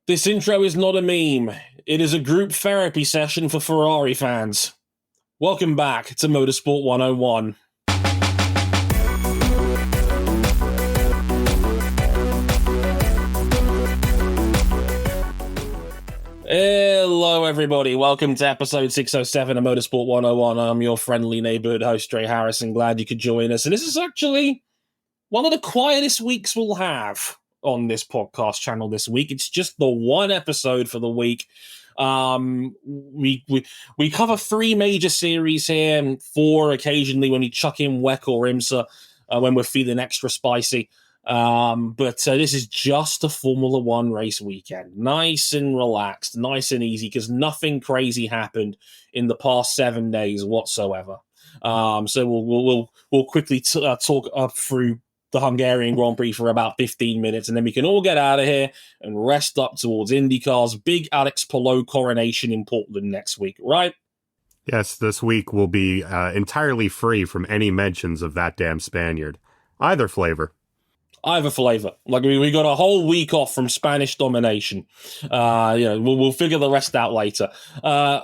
This intro is not a meme. It is a group therapy session for Ferrari fans. Welcome back to Motorsport 101. Hello, everybody. Welcome to episode 607 of Motorsport 101. I'm your friendly neighborhood host, Trey Harrison. Glad you could join us. And this is actually one of the quietest weeks we'll have on this podcast channel this week. It's just the one episode for the week. We cover three major series here, and four occasionally when we chuck in WEC or IMSA when we're feeling extra spicy. But this is just a Formula One race weekend. Nice and relaxed, nice and easy, because nothing crazy happened in the past 7 days whatsoever. So we'll quickly talk up through the Hungarian Grand Prix for about 15 minutes, and then we can all get out of here and rest up towards IndyCar's big Alex Palou coronation in Portland next week, right? Yes, this week will be entirely free from any mentions of that damn Spaniard. Either flavor. Either flavor. Like, we got a whole week off from Spanish domination. We'll figure the rest out later.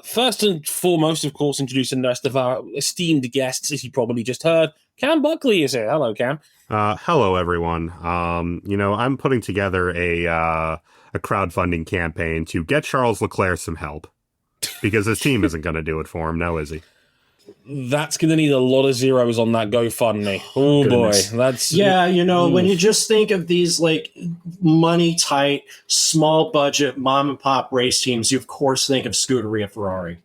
First and foremost, of course, introducing the rest of our esteemed guests, as you probably just heard. Cam Buckley is here. Hello, Cam. Hello, everyone. I'm putting together a crowdfunding campaign to get Charles Leclerc some help, because his team isn't going to do it for him, now is he? That's going to need a lot of zeros on that GoFundMe. Oh, boy. That's when you just think of these, like, money-tight, small-budget, mom-and-pop race teams, you, of course, think of Scuderia Ferrari.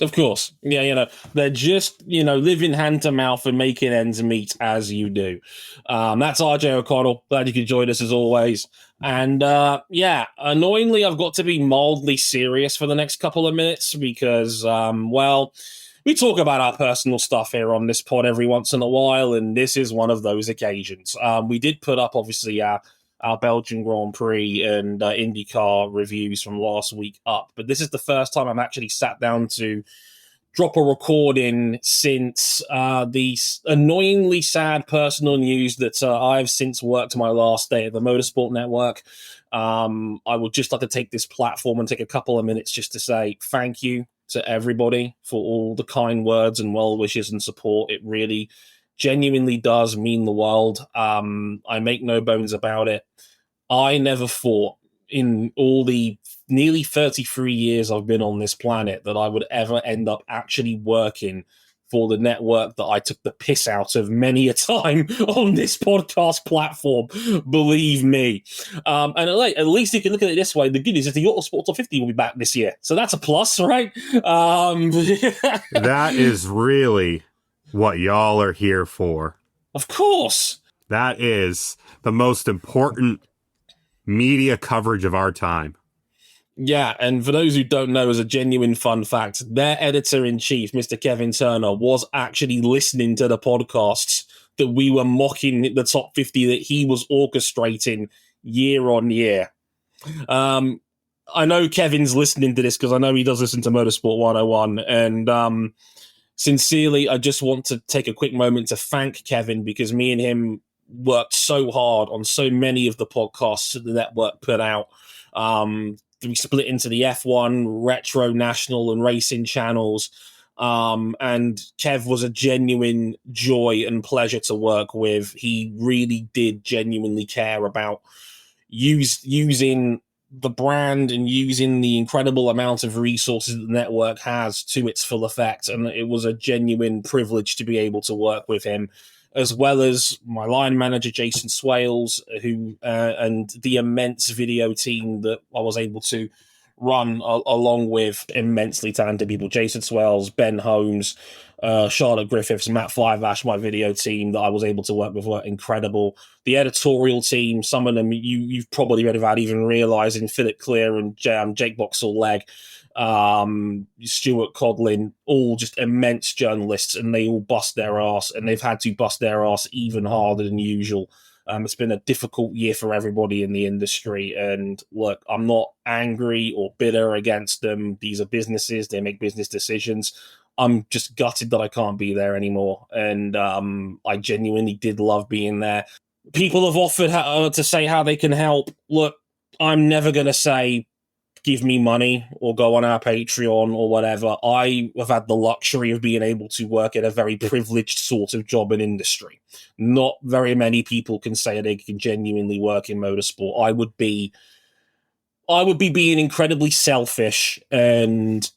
Of course. Yeah, they're just, living hand to mouth and making ends meet as you do. That's RJ O'Connell. Glad you could join us as always. And, annoyingly, I've got to be mildly serious for the next couple of minutes because, we talk about our personal stuff here on this pod every once in a while, and this is one of those occasions. We did put up, obviously, our Belgian Grand Prix and IndyCar reviews from last week up, but this is the first time I've actually sat down to drop a recording since the annoyingly sad personal news that I've since worked my last day at the Motorsport Network. I would just like to take this platform and take a couple of minutes just to say thank you to everybody for all the kind words and well wishes and support. It really genuinely does mean the world. I make no bones about it. I never thought in all the nearly 33 years I've been on this planet that I would ever end up actually working for the network that I took the piss out of many a time on this podcast platform. Believe me. And at least you can look at it this way. The good news is the Autosport Top 50 will be back this year. So that's a plus, right? That is really what y'all are here for. Of course. That is the most important media coverage of our time. Yeah, and for those who don't know, as a genuine fun fact, their editor-in-chief, Mr. Kevin Turner, was actually listening to the podcasts that we were mocking the top 50 that he was orchestrating year on year. I know Kevin's listening to this because I know he does listen to Motorsport 101, and sincerely, I just want to take a quick moment to thank Kevin because me and him worked so hard on so many of the podcasts that the network put out. We split into the F1, Retro, National, and Racing channels. And Kev was a genuine joy and pleasure to work with. He really did genuinely care about using the brand and using the incredible amount of resources that the network has to its full effect. And it was a genuine privilege to be able to work with him, as well as my line manager, Jason Swales, who and the immense video team that I was able to run along with immensely talented people. Jason Swales, Ben Holmes, Charlotte Griffiths, Matt Fiveash, my video team that I was able to work with were incredible. The editorial team, some of them you've probably read without even realizing, Philip Clear and Jake Boxall-Legg, Stuart Codlin, all just immense journalists, and they all bust their ass, and they've had to bust their ass even harder than usual. It's been a difficult year for everybody in the industry, and look, I'm not angry or bitter against them. These are businesses, they make business decisions. I'm just gutted that I can't be there anymore, and I genuinely did love being there. People have offered to say how they can help. Look, I'm never going to say, give me money or go on our Patreon or whatever. I have had the luxury of being able to work in a very privileged sort of job and industry. Not very many people can say they can genuinely work in motorsport. I would be being incredibly selfish and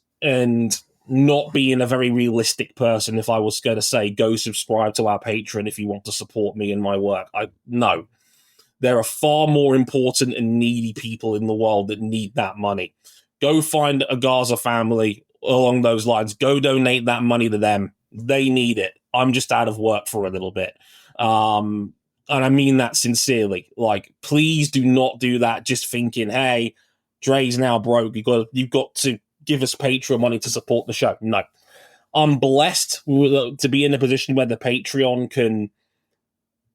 not being a very realistic person if I was going to say, go subscribe to our Patreon if you want to support me and my work. No. There are far more important and needy people in the world that need that money. Go find a Gaza family along those lines. Go donate that money to them. They need it. I'm just out of work for a little bit. And I mean that sincerely. Like, please do not do that just thinking, hey, Dre's now broke. You've got to give us Patreon money to support the show. No. I'm blessed to be in a position where the Patreon can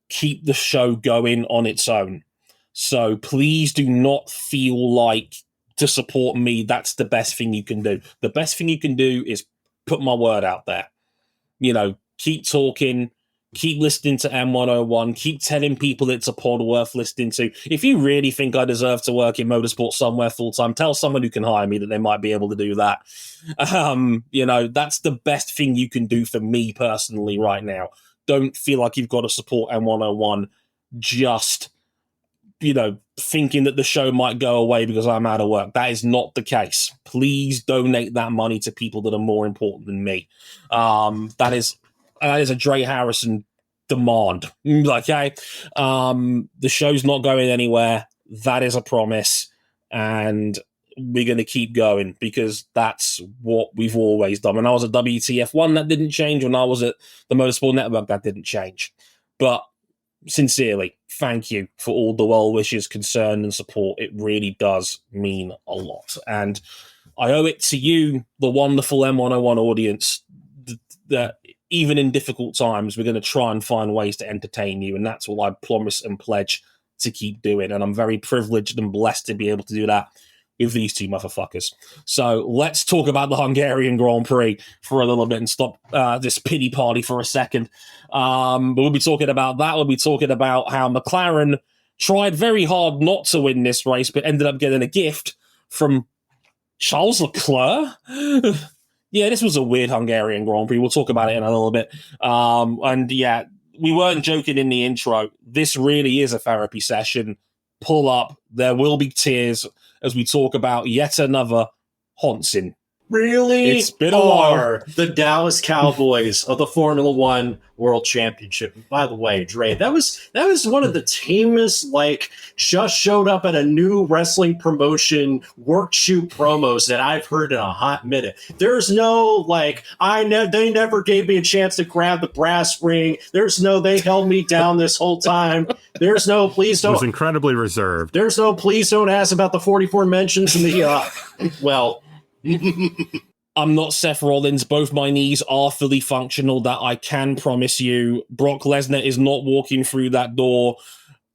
keep the show going on its own. So please do not feel like to support me, that's the best thing you can do. The best thing you can do is put my word out there. You know, keep talking, keep listening to M101, keep telling people it's a pod worth listening to. If you really think I deserve to work in motorsport somewhere full-time, tell someone who can hire me that they might be able to do that. You know, that's the best thing you can do for me personally right now. Don't feel like you've got to support M101 just, you know, thinking that the show might go away because I'm out of work. That is not the case. Please donate that money to people that are more important than me. That is a Dre Harrison demand. Okay? The show's not going anywhere. That is a promise. And we're going to keep going because that's what we've always done. When I was at WTF1, that didn't change. When I was at the Motorsport Network, that didn't change. But sincerely, thank you for all the well wishes, concern, and support. It really does mean a lot. And I owe it to you, the wonderful M101 audience, that even in difficult times, we're going to try and find ways to entertain you. And that's what I promise and pledge to keep doing. And I'm very privileged and blessed to be able to do that with these two motherfuckers. So let's talk about the Hungarian Grand Prix for a little bit and stop this pity party for a second. But we'll be talking about that. We'll be talking about how McLaren tried very hard not to win this race, but ended up getting a gift from Charles Leclerc. Yeah, this was a weird Hungarian Grand Prix. We'll talk about it in a little bit. And yeah, we weren't joking in the intro. This really is a therapy session. Pull up. There will be tears as we talk about yet another Honsin. Really It's been a while. are the Dallas Cowboys of the Formula One World Championship. By the way, Dre, that was one of the tamest, like, just showed up at a new wrestling promotion work shoot promos that I've heard in a hot minute. There's no like, they never gave me a chance to grab the brass ring. There's no, they held me down this whole time. There's no, please don't. It was incredibly reserved. There's no, please don't ask about the 44 mentions in the well. I'm not Seth Rollins. Both my knees are fully functional. That I can promise you. Brock Lesnar is not walking through that door.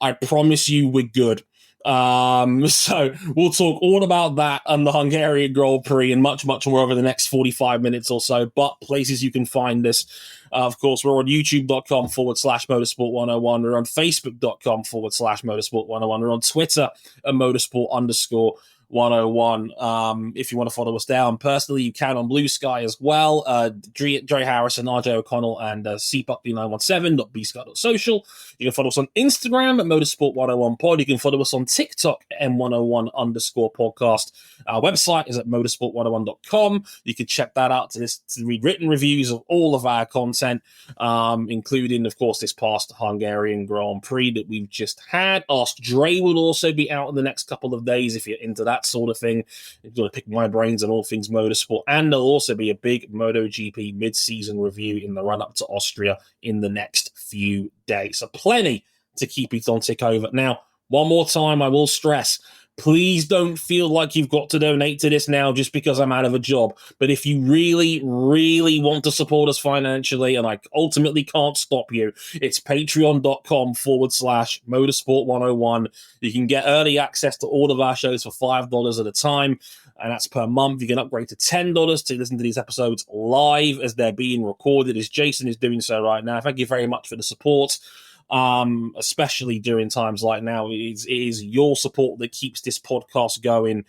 I promise you we're good. So we'll talk all about that and the Hungarian Grand Prix and much, much more over the next 45 minutes or so. But places you can find us. Of course, we're on youtube.com/motorsport101. We're on facebook.com/motorsport101. We're on Twitter at motorsport_101. If you want to follow us down personally, you can on Blue Sky as well. Dre Harrison, RJ O'Connell, and cpup917.bsky.social. You can follow us on Instagram at motorsport101pod. You can follow us on TikTok at m101_podcast. Our website is at motorsport101.com. You can check that out to read written reviews of all of our content, including, of course, this past Hungarian Grand Prix that we've just had. Ask Dre will also be out in the next couple of days if you're into that sort of thing. You're going to pick my brains on all things motorsport. And there'll also be a big MotoGP mid-season review in the run-up to Austria in the next few days. So plenty to keep it on tick over. Now, one more time, I will stress, please don't feel like you've got to donate to this now just because I'm out of a job. But if you really, really want to support us financially, and I ultimately can't stop you, it's patreon.com/motorsport101. You can get early access to all of our shows for $5 at a time, and that's per month. You can upgrade to $10 to listen to these episodes live as they're being recorded, as Jason is doing so right now. Thank you very much for the support. especially during times like now. It is your support that keeps this podcast going,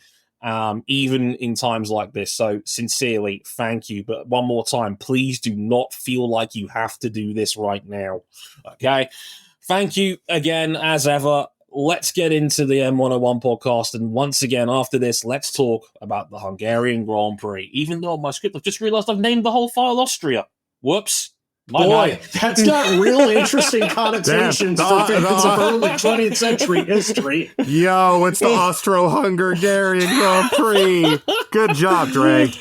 even in times like this. So sincerely, thank you. But one more time, please do not feel like you have to do this right now. Okay? Thank you again, as ever. Let's get into the M101 podcast. And once again, after this, let's talk about the Hungarian Grand Prix. Even though on my script, I've just realized I've named the whole file Austria. Whoops. Boy, that's got real interesting connotations for figments of early 20th century history. Yo, it's the Austro-Hungarian Grand Prix. Good job, Dre.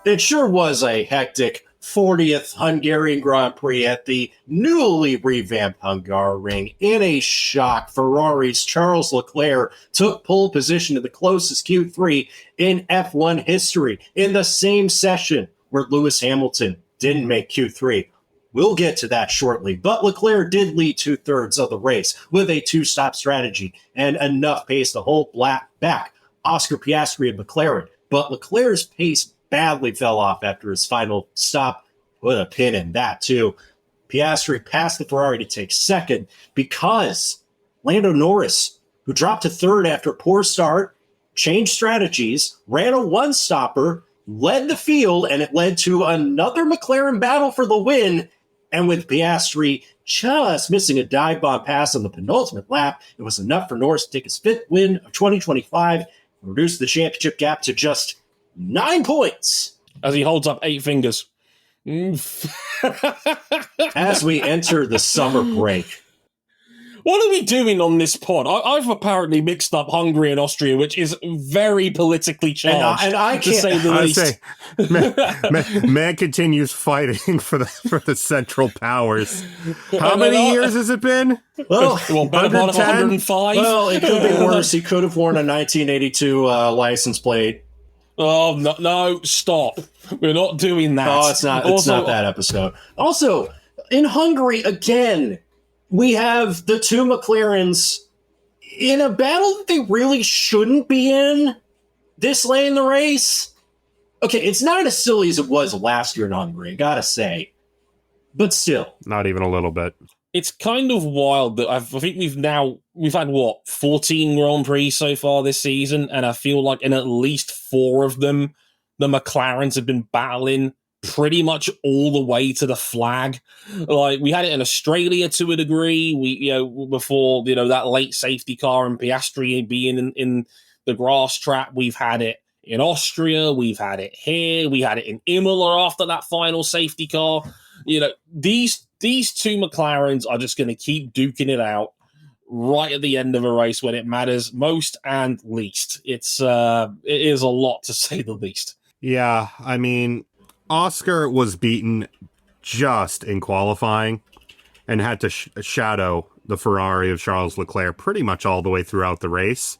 It sure was a hectic 40th Hungarian Grand Prix at the newly revamped Hungaroring. In a shock, Ferrari's Charles Leclerc took pole position to the closest Q3 in F1 history in the same session where Lewis Hamilton didn't make Q3. We'll get to that shortly, but Leclerc did lead 2/3 of the race with a two-stop strategy and enough pace to hold back Oscar Piastri of McLaren. But Leclerc's pace badly fell off after his final stop. Put a pin in that, too. Piastri passed the Ferrari to take second because Lando Norris, who dropped to third after a poor start, changed strategies, ran a one-stopper, led the field, and it led to another McLaren battle for the win. And with Piastri just missing a dive bomb pass on the penultimate lap, it was enough for Norris to take his fifth win of 2025 and reduce the championship gap to just 9 points. As he holds up 8 fingers. As we enter the summer break. What are we doing on this pod? I've apparently mixed up Hungary and Austria, which is very politically charged, and I to can't, say the least. Man continues fighting for the Central Powers. How many years has it been? Well, better part of 105? Well, it could be worse. He could have worn a 1982 license plate. Oh, no, stop. We're not doing that. Oh, it's not that episode. Also, in Hungary, again, we have the two McLarens in a battle that they really shouldn't be in this late in the race. Okay, it's not as silly as it was last year in Hungary, I gotta say. But still. Not even a little bit. It's kind of wild that I think we've had, 14 Grand Prix so far this season, and I feel like in at least 4 of them, the McLarens have been battling pretty much all the way to the flag. Like, we had it in Australia to a degree, before, that late safety car and Piastri being in the grass trap. We've had it in Austria, we've had it here, we had it in Imola after that final safety car. These two McLarens are just going to keep duking it out right at the end of a race when it matters most and least. It is a lot, to say the least. Yeah, I mean, Oscar was beaten just in qualifying and had to shadow the Ferrari of Charles Leclerc pretty much all the way throughout the race.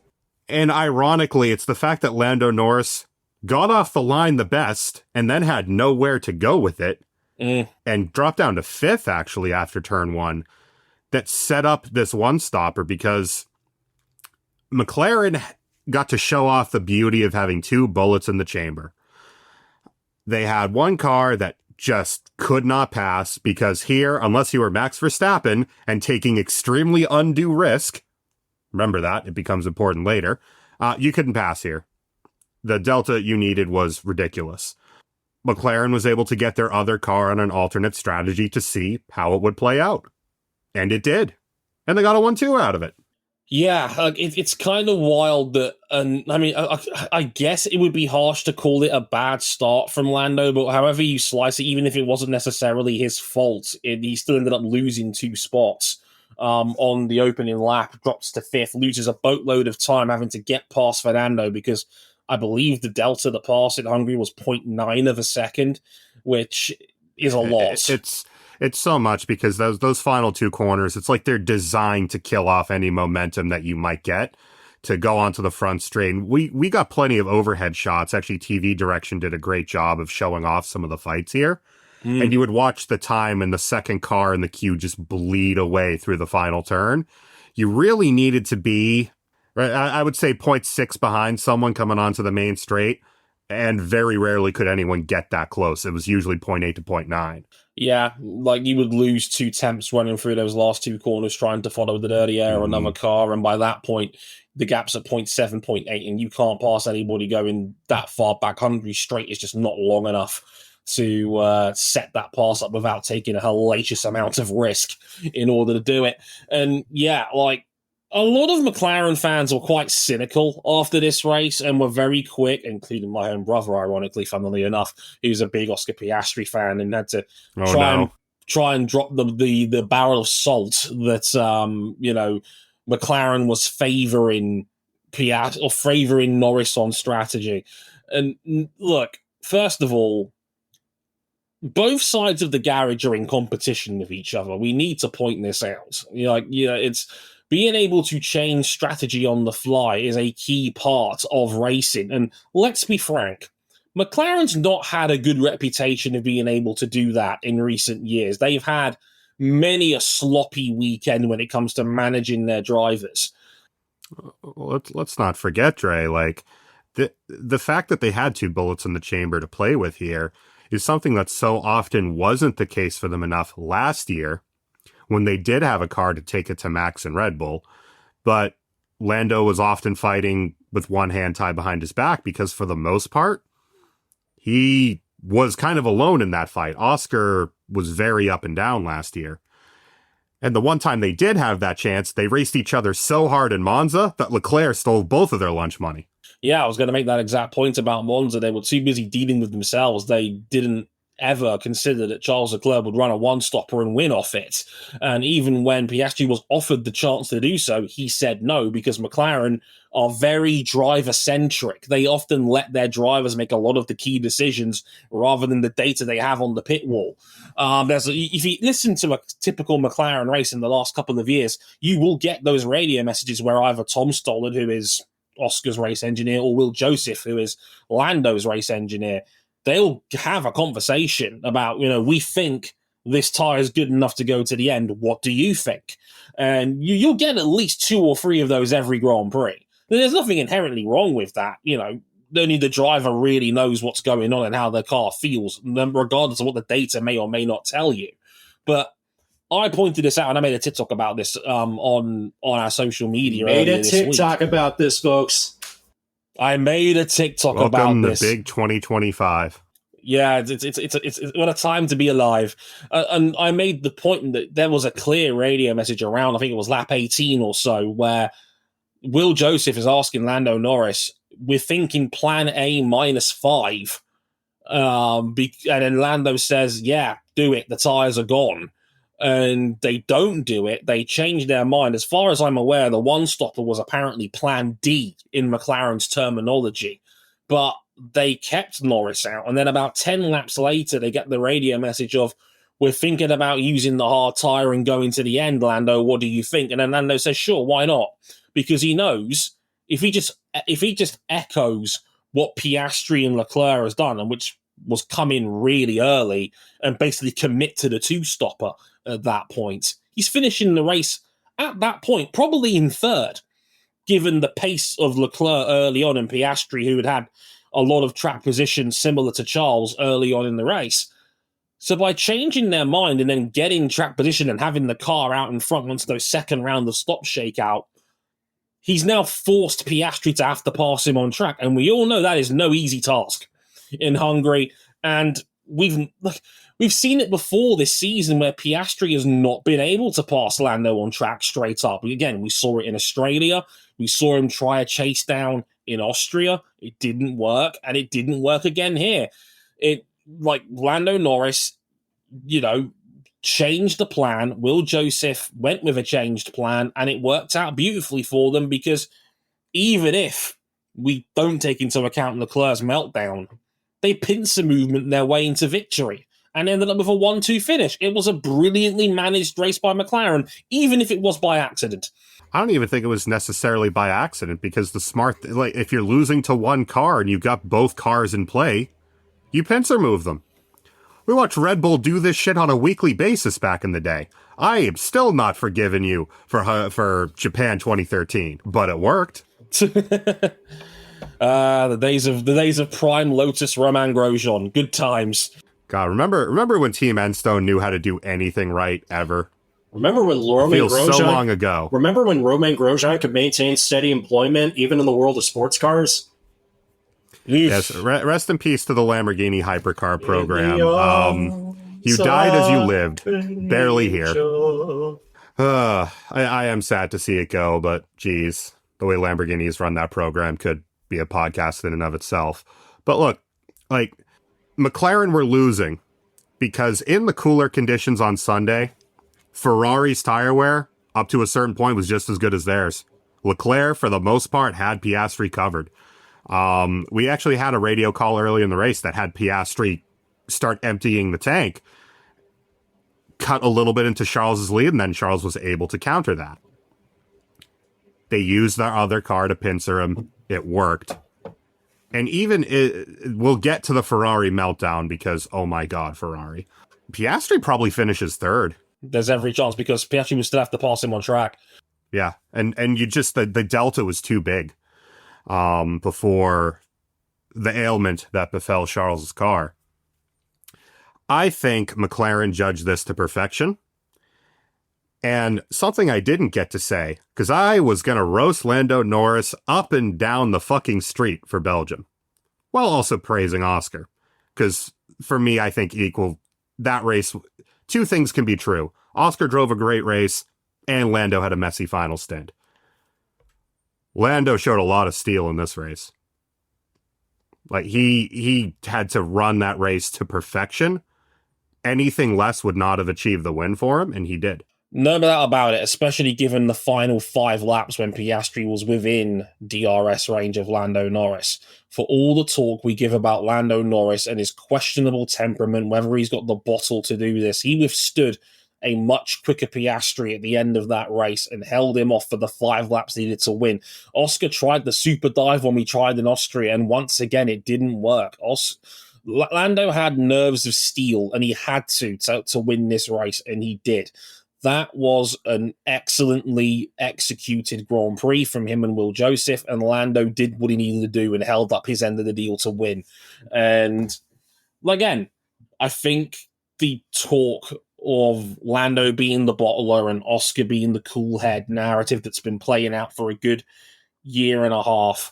And ironically, it's the fact that Lando Norris got off the line the best and then had nowhere to go with it and dropped down to 5th, actually, after turn 1, that set up this one-stopper, because McLaren got to show off the beauty of having 2 bullets in the chamber. They had one car that just could not pass, because here, unless you were Max Verstappen and taking extremely undue risk, remember that, it becomes important later, you couldn't pass here. The delta you needed was ridiculous. McLaren was able to get their other car on an alternate strategy to see how it would play out. And it did. And they got a 1-2 out of it. Yeah, it's kind of wild that, I guess it would be harsh to call it a bad start from Lando, but however you slice it, even if it wasn't necessarily his fault, he still ended up losing 2 spots on the opening lap, drops to 5th, loses a boatload of time having to get past Fernando, because I believe the delta to pass in Hungary was 0.9 of a second, which is a lot. It's so much, because those final 2 corners, it's like they're designed to kill off any momentum that you might get to go onto the front straight. We got plenty of overhead shots. Actually, TV Direction did a great job of showing off some of the fights here. And you would watch the time and the second car in the queue just bleed away through the final turn. You really needed to be, I would say, 0.6 behind someone coming onto the main straight. And very rarely could anyone get that close. It was usually 0.8 to 0.9. Yeah, like you would lose 2 tenths running through those last 2 corners trying to follow the dirty air or another car, and by that point, the gap's at 0.7, 0.8, and you can't pass anybody going that far back. Hungary straight is just not long enough to set that pass up without taking a hellacious amount of risk in order to do it. And yeah, like, a lot of McLaren fans were quite cynical after this race and were very quick, including my own brother, ironically, funnily enough, who's a big Oscar Piastri fan and had to try and drop the barrel of salt that McLaren was favouring Piastri or favouring Norris on strategy. And look, first of all, both sides of the garage are in competition with each other. We need to point this out. It's being able to change strategy on the fly is a key part of racing. And let's be frank, McLaren's not had a good reputation of being able to do that in recent years. They've had many a sloppy weekend when it comes to managing their drivers. Let's not forget, Dre, like the fact that they had 2 bullets in the chamber to play with here is something that so often wasn't the case for them enough last year, when they did have a car to take it to Max and Red Bull. But Lando was often fighting with one hand tied behind his back because for the most part, he was kind of alone in that fight. Oscar was very up and down last year. And the one time they did have that chance, they raced each other so hard in Monza that Leclerc stole both of their lunch money. Yeah, I was going to make that exact point about Monza. They were too busy dealing with themselves. They didn't ever consider that Charles Leclerc would run a one-stopper and win off it. And even when Piastri was offered the chance to do so, he said no, because McLaren are very driver-centric. They often let their drivers make a lot of the key decisions rather than the data they have on the pit wall. If you listen to a typical McLaren race in the last couple of years, you will get those radio messages where either Tom Stollard, who is Oscar's race engineer, or Will Joseph, who is Lando's race engineer, they'll have a conversation about, we think this tire is good enough to go to the end. What do you think? And you'll get at least 2 or 3 of those every Grand Prix. There's nothing inherently wrong with that. Only the driver really knows what's going on and how their car feels, regardless of what the data may or may not tell you. But I pointed this out, and I made a TikTok about this on our social media. Made a TikTok about this, folks. I made a TikTok about this. Welcome to Big 2025. Yeah, it's what a time to be alive. And I made the point that there was a clear radio message around, I think it was lap 18 or so, where Will Joseph is asking Lando Norris, we're thinking plan A -5. And then Lando says, yeah, do it. The tires are gone. And they don't do it. They change their mind. As far as I'm aware, the one-stopper was apparently plan D in McLaren's terminology. But they kept Norris out. And then about 10 laps later, they get the radio message of, we're thinking about using the hard tire and going to the end, Lando. What do you think? And then Lando says, sure, why not? Because he knows if he just echoes what Piastri and Leclerc has done, and which was come in really early and basically commit to the 2-stopper at that point, he's finishing the race at that point, probably in 3rd, given the pace of Leclerc early on and Piastri, who had a lot of track position similar to Charles early on in the race. So by changing their mind and then getting track position and having the car out in front once those second round of stop shakeout, he's now forced Piastri to have to pass him on track. And we all know that is no easy task in Hungary. And we've seen it before this season where Piastri has not been able to pass Lando on track straight up. Again, we saw it in Australia. We saw him try a chase down in Austria. It didn't work, and it didn't work again here. Lando Norris, changed the plan. Will Joseph went with a changed plan, and it worked out beautifully for them, because even if we don't take into account Leclerc's meltdown, they pincer movement their way into victory and ended up with a 1-2 finish. It was a brilliantly managed race by McLaren, even if it was by accident. I don't even think it was necessarily by accident, because if you're losing to one car and you've got both cars in play, you pincer move them. We watched Red Bull do this shit on a weekly basis back in the day. I am still not forgiving you for Japan 2013, but it worked. The days of prime Lotus Romain Grosjean. Good times. God, remember when Team Enstone knew how to do anything right ever? Remember when Romain Feels Grosjean? so long ago. Remember when Romain Grosjean could maintain steady employment even in the world of sports cars? Yes, rest in peace to the Lamborghini hypercar program. You died as you lived, barely here. I am sad to see it go, but geez, the way Lamborghinis run that program could be a podcast in and of itself. But look, like, McLaren were losing because in the cooler conditions on Sunday, Ferrari's tire wear up to a certain point was just as good as theirs. Leclerc, for the most part, had Piastri covered. We actually had a radio call early in the race that had Piastri start emptying the tank, cut a little bit into Charles's lead, and then Charles was able to counter that. They used their other car to pincer him. It worked. And we'll get to the Ferrari meltdown because, oh my God, Ferrari. Piastri probably finishes third. There's every chance because Piastri would still have to pass him on track. Yeah, and you just, the delta was too big before the ailment that befell Charles's car. I think McLaren judged this to perfection. And something I didn't get to say, because I was going to roast Lando Norris up and down the fucking street for Belgium, while also praising Oscar. Because for me, I think that race, two things can be true. Oscar drove a great race, and Lando had a messy final stint. Lando showed a lot of steel in this race. Like, he had to run that race to perfection. Anything less would not have achieved the win for him, and he did. No doubt about it, especially given the final 5 laps when Piastri was within DRS range of Lando Norris. For all the talk we give about Lando Norris and his questionable temperament, whether he's got the bottle to do this, he withstood a much quicker Piastri at the end of that race and held him off for the 5 laps needed to win. Oscar tried the super dive when we tried in Austria, and once again, it didn't work. Lando had nerves of steel, and he had to win this race, and he did. That was an excellently executed Grand Prix from him and Will Joseph, and Lando did what he needed to do and held up his end of the deal to win. And again, I think the talk of Lando being the bottler and Oscar being the cool head narrative that's been playing out for a good year and a half,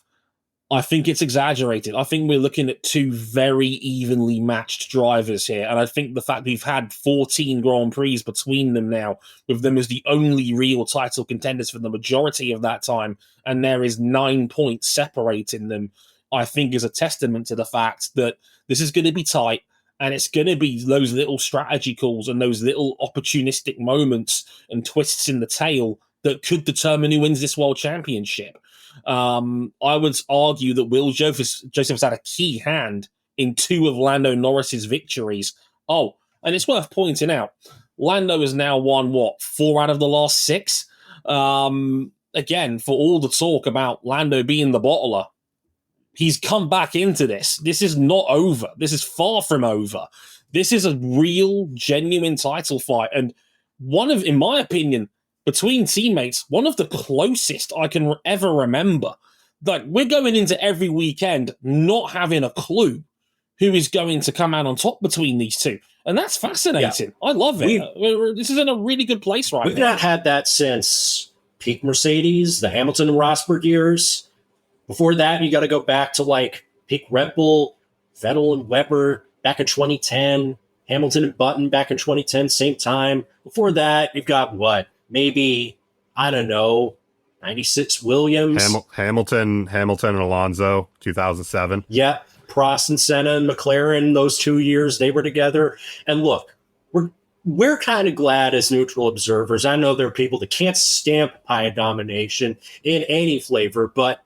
I think it's exaggerated. I think we're looking at 2 very evenly matched drivers here. And I think the fact we've had 14 Grand Prix between them now, with them as the only real title contenders for the majority of that time, and there is 9 points separating them, I think is a testament to the fact that this is going to be tight, and it's going to be those little strategy calls and those little opportunistic moments and twists in the tail that could determine who wins this world championship. I would argue that Will Joseph has had a key hand in 2 of Lando Norris's victories. Oh, and it's worth pointing out, Lando has now won, 4 out of the last 6? Again, for all the talk about Lando being the bottler, he's come back into this. This is not over. This is far from over. This is a real, genuine title fight. And in my opinion, between teammates, one of the closest I can ever remember. Like, we're going into every weekend not having a clue who is going to come out on top between these two. And that's fascinating. Yeah. I love it. This is in a really good place right now. We've not had that since peak Mercedes, the Hamilton and Rosberg years. Before that, you got to go back to peak Red Bull, Vettel and Webber back in 2010, Hamilton and Button back in 2010, same time. Before that, you've got maybe, I don't know, 96 Williams. Hamilton and Alonso, 2007. Yeah, Prost and Senna and McLaren, those 2 years they were together. And look, we're kind of glad as neutral observers. I know there are people that can't stamp high domination in any flavor, but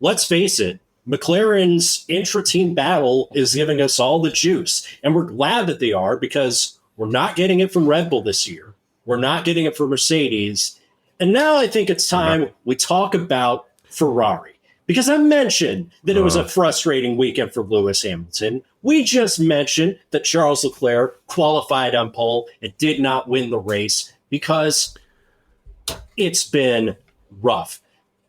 let's face it, McLaren's intra-team battle is giving us all the juice. And we're glad that they are, because we're not getting it from Red Bull this year. We're not getting it from Mercedes. And now I think it's time we talk about Ferrari. Because I mentioned that it was a frustrating weekend for Lewis Hamilton. We just mentioned that Charles Leclerc qualified on pole and did not win the race because it's been rough.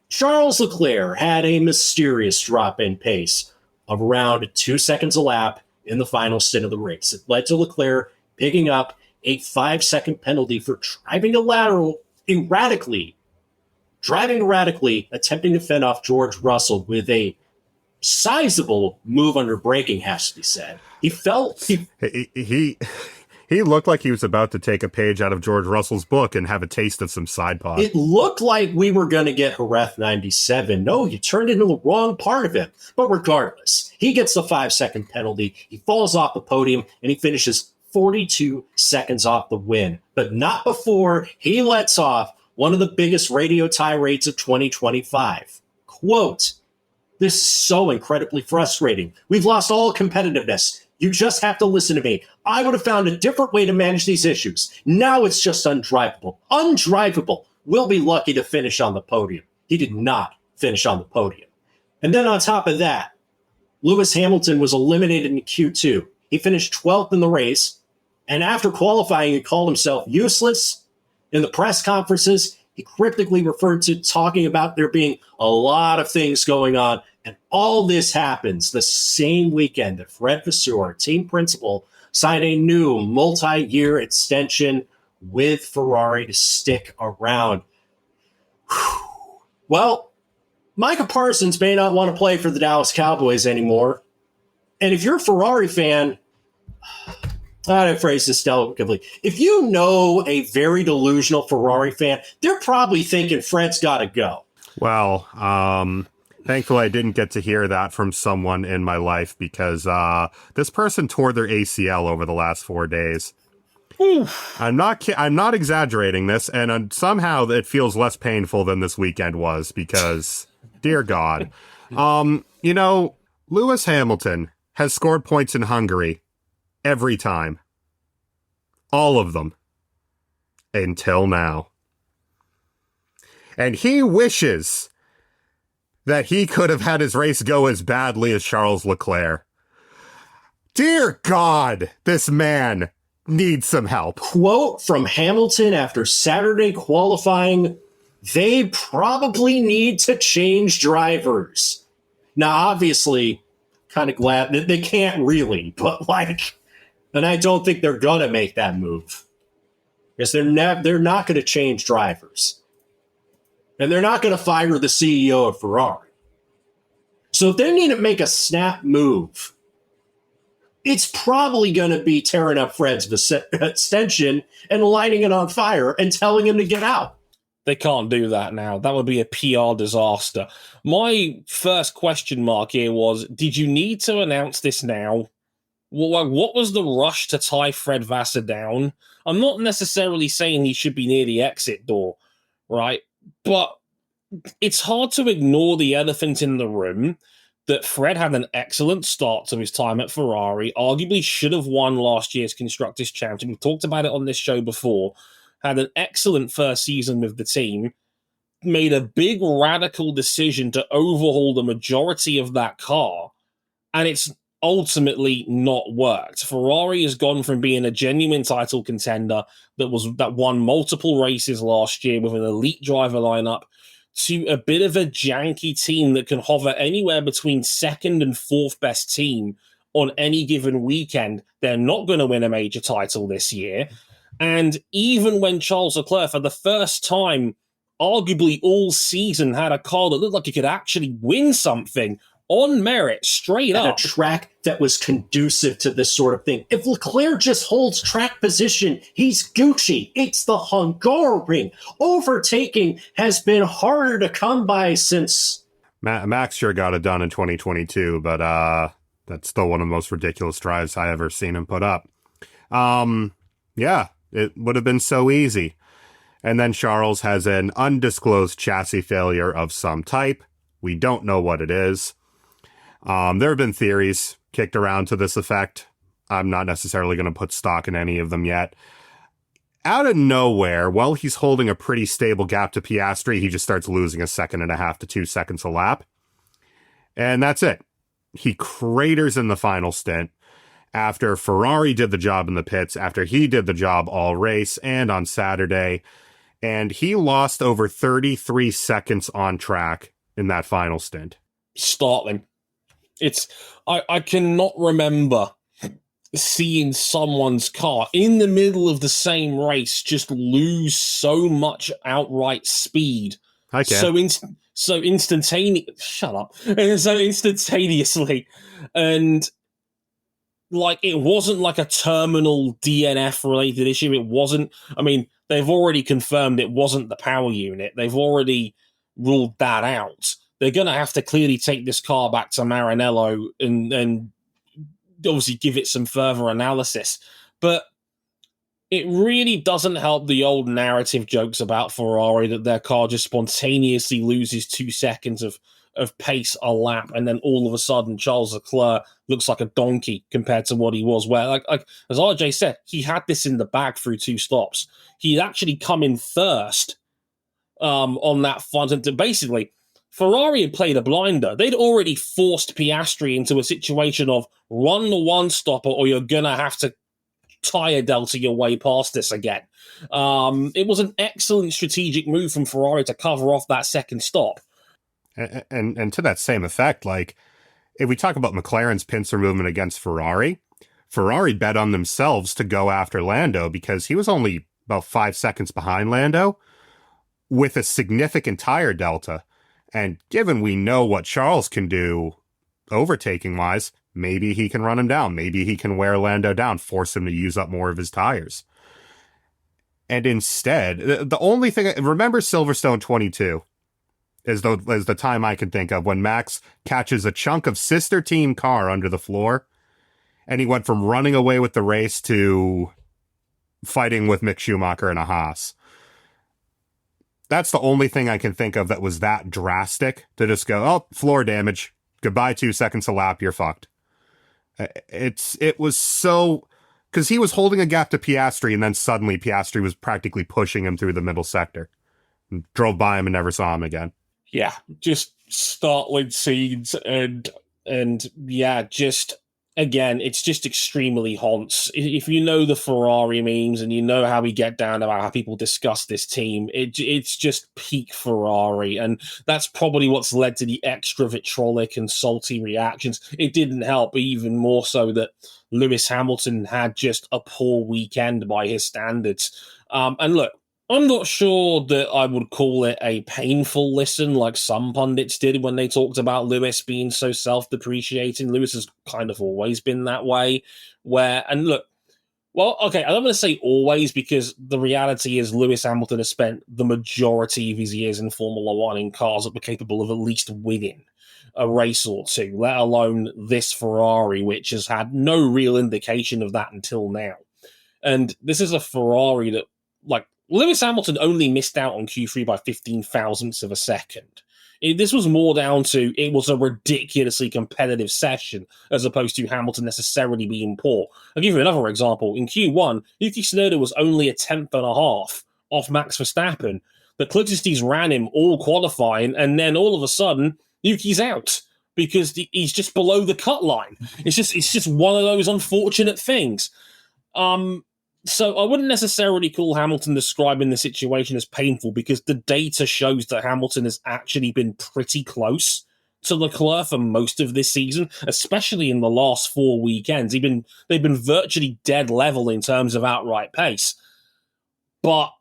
Charles Leclerc had a mysterious drop in pace of around 2 seconds a lap in the final stint of the race. It led to Leclerc picking up a 5-second penalty for driving erratically, attempting to fend off George Russell with a sizable move under braking, has to be said. He looked like he was about to take a page out of George Russell's book and have a taste of some side pod. It looked like we were going to get Jerez 97. No, he turned into the wrong part of him. But regardless, he gets the 5-second penalty. He falls off the podium and he finishes 42 seconds off the win. But not before he lets off one of the biggest radio tirades of 2025. Quote, "This is so incredibly frustrating. We've lost all competitiveness. You just have to listen to me. I would have found a different way to manage these issues. Now it's just undrivable. Undrivable. We'll be lucky to finish on the podium." He did not finish on the podium. And then on top of that, Lewis Hamilton was eliminated in Q2. He finished 12th in the race. And after qualifying, he called himself useless. In the press conferences, he cryptically referred to talking about there being a lot of things going on. And all this happens the same weekend that Fred Vasseur, team principal, signed a new multi-year extension with Ferrari to stick around. Well, Micah Parsons may not want to play for the Dallas Cowboys anymore. And if you're a Ferrari fan, I phrase this delicately. If you know a very delusional Ferrari fan, they're probably thinking Fred's got to go. Well, thankfully I didn't get to hear that from someone in my life because this person tore their ACL over the last 4 days. Oof. I'm not exaggerating this, and somehow it feels less painful than this weekend was because, dear God, Lewis Hamilton has scored points in Hungary every time. All of them. Until now. And he wishes that he could have had his race go as badly as Charles Leclerc. Dear God, this man needs some help. Quote from Hamilton after Saturday qualifying, "They probably need to change drivers." Now, obviously, kind of glad that they can't really, but and I don't think they're going to make that move. Because they're not going to change drivers. And they're not going to fire the CEO of Ferrari. So if they need to make a snap move, it's probably going to be tearing up Fred's extension and lighting it on fire and telling him to get out. They can't do that now. That would be a PR disaster. My first question mark here was, did you need to announce this now? What was the rush to tie Fred Vasseur down? I'm not necessarily saying he should be near the exit door, right? But it's hard to ignore the elephant in the room that Fred had an excellent start to his time at Ferrari, arguably should have won last year's Constructors' Championship. We've talked about it on this show before. Had an excellent first season with the team, made a big radical decision to overhaul the majority of that car, and it's ultimately not worked. Ferrari has gone from being a genuine title contender that won multiple races last year with an elite driver lineup to a bit of a janky team that can hover anywhere between second and fourth best team on any given weekend. They're not going to win a major title this year. And even when Charles Leclerc, for the first time, arguably all season, had a car that looked like he could actually win something on merit, straight up. A track that was conducive to this sort of thing. If Leclerc just holds track position, he's Gucci. It's the Hungarian. Overtaking has been harder to come by since... Max sure got it done in 2022, but that's still one of the most ridiculous drives I ever seen him put up. Yeah, it would have been so easy. And then Charles has an undisclosed chassis failure of some type. We don't know what it is. There have been theories kicked around to this effect. I'm not necessarily going to put stock in any of them yet. Out of nowhere, while he's holding a pretty stable gap to Piastri, he just starts losing 1.5 to 2 seconds a lap. And that's it. He craters in the final stint after Ferrari did the job in the pits, after he did the job all race and on Saturday. and he lost over 33 seconds on track in that final stint. Startling. I cannot remember seeing someone's car in the middle of the same race just lose so much outright speed. I can. So instantaneously. Shut up. So instantaneously. And like, it wasn't like a terminal DNF related issue. It wasn't. I mean, they've already confirmed it wasn't the power unit. They've already ruled that out. They're going to have to clearly take this car back to Maranello and obviously give it some further analysis. But it really doesn't help the old narrative jokes about Ferrari that their car just spontaneously loses 2 seconds of pace a lap, and then all of a sudden Charles Leclerc looks like a donkey compared to what he was. Where, like as RJ said, he had this in the bag through 2 stops. He'd actually come in first on that front, and basically Ferrari had played a blinder. They'd already forced Piastri into a situation of run the one stopper or you're gonna have to tire delta your way past this again. It was an excellent strategic move from Ferrari to cover off that second stop. And to that same effect, like, if we talk about McLaren's pincer movement against Ferrari bet on themselves to go after Lando because he was only about 5 seconds behind Lando with a significant tire delta. And given we know what Charles can do overtaking-wise, maybe he can run him down. Maybe he can wear Lando down, force him to use up more of his tires. And instead, the only thing... Remember Silverstone 22? Is the time I can think of when Max catches a chunk of sister team car under the floor, and he went from running away with the race to fighting with Mick Schumacher in a Haas. That's the only thing I can think of that was that drastic to just go, oh, floor damage. Goodbye, 2 seconds a lap. You're fucked. It was so... Because he was holding a gap to Piastri, and then suddenly Piastri was practically pushing him through the middle sector. And drove by him and never saw him again. Yeah, just startling scenes and yeah, just again, it's just extremely haunts. If you know the Ferrari memes and you know how we get down about how people discuss this team, it's just peak Ferrari, and that's probably what's led to the extra vitriolic and salty reactions. It didn't help even more so that Lewis Hamilton had just a poor weekend by his standards. And look, I'm not sure that I would call it a painful listen like some pundits did when they talked about Lewis being so self-depreciating. Lewis has kind of always been that way. And look, well, okay, I don't want to say always, because the reality is Lewis Hamilton has spent the majority of his years in Formula One in cars that were capable of at least winning a race or two, let alone this Ferrari, which has had no real indication of that until now. And this is a Ferrari that, like, Lewis Hamilton only missed out on Q3 by 15 thousandths of a second. This was more down to it was a ridiculously competitive session as opposed to Hamilton necessarily being poor. I'll give you another example. In Q1, Yuki Tsunoda was only a tenth and a half off Max Verstappen. The closest ran him all qualifying, and then all of a sudden, Yuki's out because he's just below the cut line. It's just one of those unfortunate things. So I wouldn't necessarily call Hamilton describing the situation as painful, because the data shows that Hamilton has actually been pretty close to Leclerc for most of this season, especially in the last 4 weekends. They've been virtually dead level in terms of outright pace. But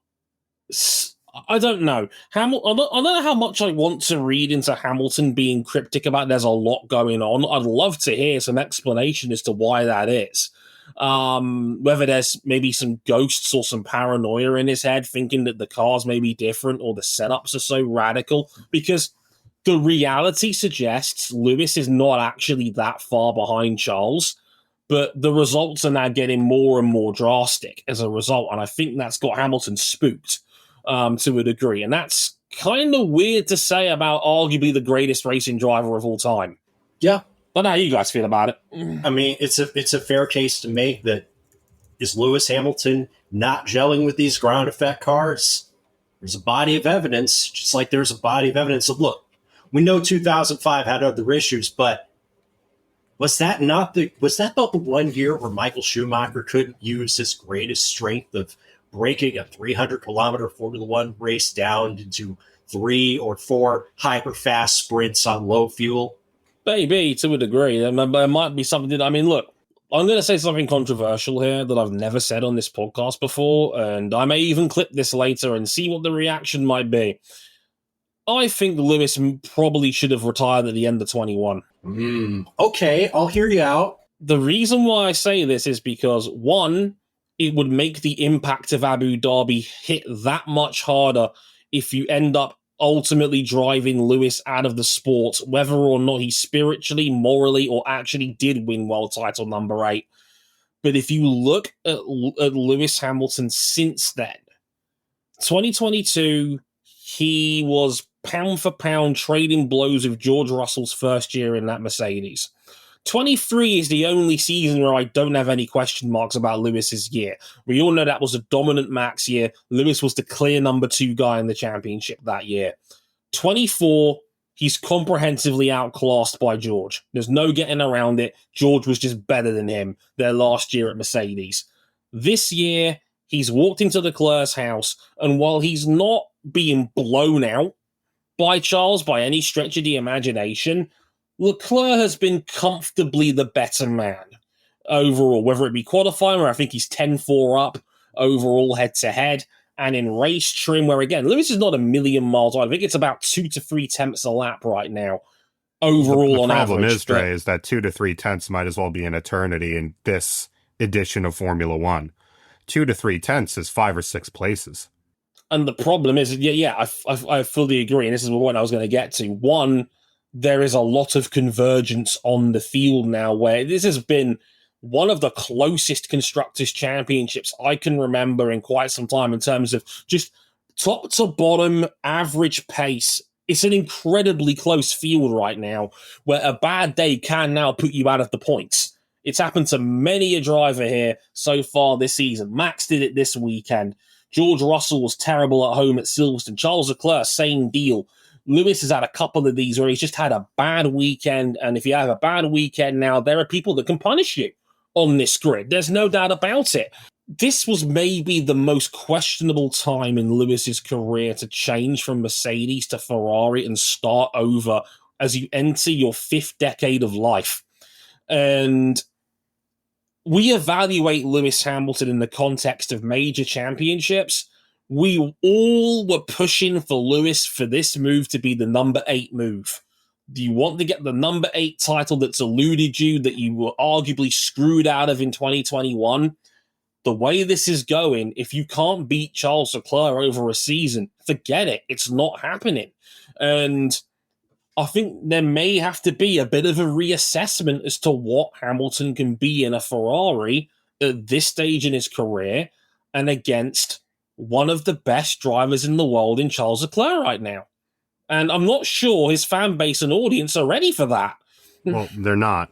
I don't know. I don't know how much I want to read into Hamilton being cryptic about there's a lot going on. I'd love to hear some explanation as to why that is. Whether there's maybe some ghosts or some paranoia in his head thinking that the cars may be different or the setups are so radical, because the reality suggests Lewis is not actually that far behind Charles, but the results are now getting more and more drastic as a result, and I think that's got Hamilton spooked to a degree, and that's kind of weird to say about arguably the greatest racing driver of all time. Yeah. I don't know how you guys feel about it. I mean, it's a fair case to make that is Lewis Hamilton not gelling with these ground effect cars? There's a body of evidence, just like there's a body of evidence of, look, we know 2005 had other issues, but was that not the 1 year where Michael Schumacher couldn't use his greatest strength of breaking a 300-kilometer Formula One race down into 3 or 4 hyper-fast sprints on low fuel? Maybe, to a degree. There might be something that, I mean, look, I'm going to say something controversial here that I've never said on this podcast before, and I may even clip this later and see what the reaction might be. I think Lewis probably should have retired at the end of 21. Okay, I'll hear you out. The reason why I say this is because, one, it would make the impact of Abu Dhabi hit that much harder if you end up ultimately driving Lewis out of the sport, whether or not he spiritually, morally, or actually did win world title number 8. But if you look at Lewis Hamilton since then, 2022, he was pound for pound trading blows with George Russell's first year in that Mercedes. 23 is the only season where I don't have any question marks about Lewis's year. We all know that was a dominant Max year. Lewis was the clear number 2 guy in the championship that year. 24, he's comprehensively outclassed by George. There's no getting around it. George was just better than him their last year at Mercedes. This year, he's walked into Leclerc's house, and while he's not being blown out by Charles by any stretch of the imagination, Leclerc has been comfortably the better man overall, whether it be qualifying, where I think he's 10-4 up overall head-to-head, and in race trim, where, again, Lewis is not a million miles on. I think it's about 2 to 3 tenths a lap right now overall on average. The problem is, Dre, is that 2 to 3 tenths might as well be an eternity in this edition of Formula One. 2 to 3 tenths is 5 or 6 places. And the problem is, I fully agree, and this is the point I was going to get to. One, there is a lot of convergence on the field now where this has been one of the closest Constructors' Championships I can remember in quite some time in terms of just top to bottom average pace. It's an incredibly close field right now where a bad day can now put you out of the points. It's happened to many a driver here so far this season. Max did it this weekend. George Russell was terrible at home at Silverstone. Charles Leclerc, same deal. Lewis has had a couple of these where he's just had a bad weekend, and if you have a bad weekend now, there are people that can punish you on this grid. There's no doubt about it. This was maybe the most questionable time in Lewis's career to change from Mercedes to Ferrari and start over as you enter your 5th decade of life. And we evaluate Lewis Hamilton in the context of major championships. We all were pushing for Lewis for this move to be the number 8 move. Do you want to get the number 8 title that's eluded you, that you were arguably screwed out of in 2021? The way this is going, if you can't beat Charles Leclerc over a season, forget it. It's not happening. And I think there may have to be a bit of a reassessment as to what Hamilton can be in a Ferrari at this stage in his career and against one of the best drivers in the world in Charles Leclerc right now. And I'm not sure his fan base and audience are ready for that. Well, they're not.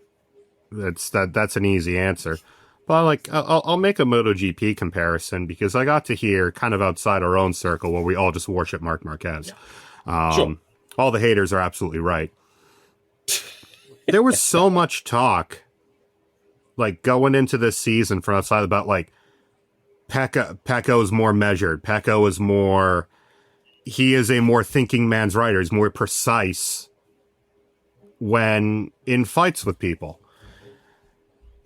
That's an easy answer. But I'll make a MotoGP comparison because I got to hear kind of outside our own circle where we all just worship Marc Marquez. Yeah. Sure. All the haters are absolutely right. There was so much talk going into this season from outside about Pecco is more measured. Pecco is more... He is a more thinking man's rider. He's more precise when in fights with people.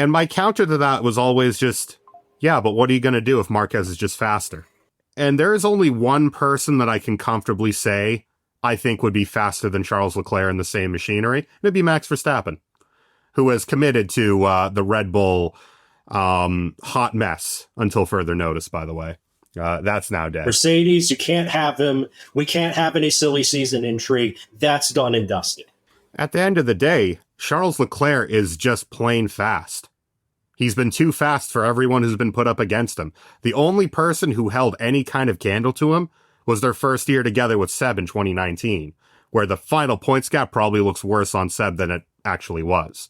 And my counter to that was always just, yeah, but what are you going to do if Marquez is just faster? And there is only one person that I can comfortably say I think would be faster than Charles Leclerc in the same machinery. And it'd be Max Verstappen, who is committed to the Red Bull hot mess until further notice, by the way. That's now dead. Mercedes, you can't have him. We can't have any silly season intrigue. That's done and dusted. At the end of the day, Charles Leclerc is just plain fast. He's been too fast for everyone who's been put up against him. The only person who held any kind of candle to him was their first year together with Seb in 2019, where the final points gap probably looks worse on Seb than it actually was.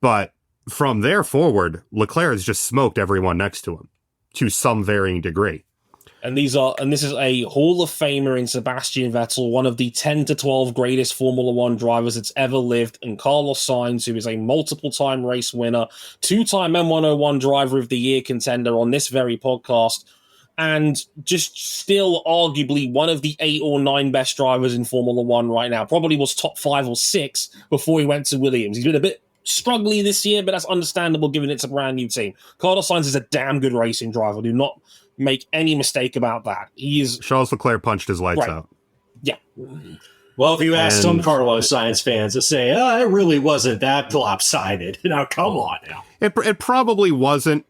But from there forward, Leclerc has just smoked everyone next to him, to some varying degree. And this is a Hall of Famer in Sebastian Vettel, one of the 10 to 12 greatest Formula One drivers that's ever lived, and Carlos Sainz, who is a multiple-time race winner, 2-time M101 Driver of the Year contender on this very podcast, and just still arguably one of the 8 or 9 best drivers in Formula One right now. Probably was top 5 or 6 before he went to Williams. He's been a bit struggling this year, but that's understandable given it's a brand new team. Carlos Sainz is a damn good racing driver. Do not make any mistake about that. Charles Leclerc punched his lights out. Yeah. Well, if you ask some Carlos Sainz fans to say, it really wasn't that lopsided. Now, come on now. It probably wasn't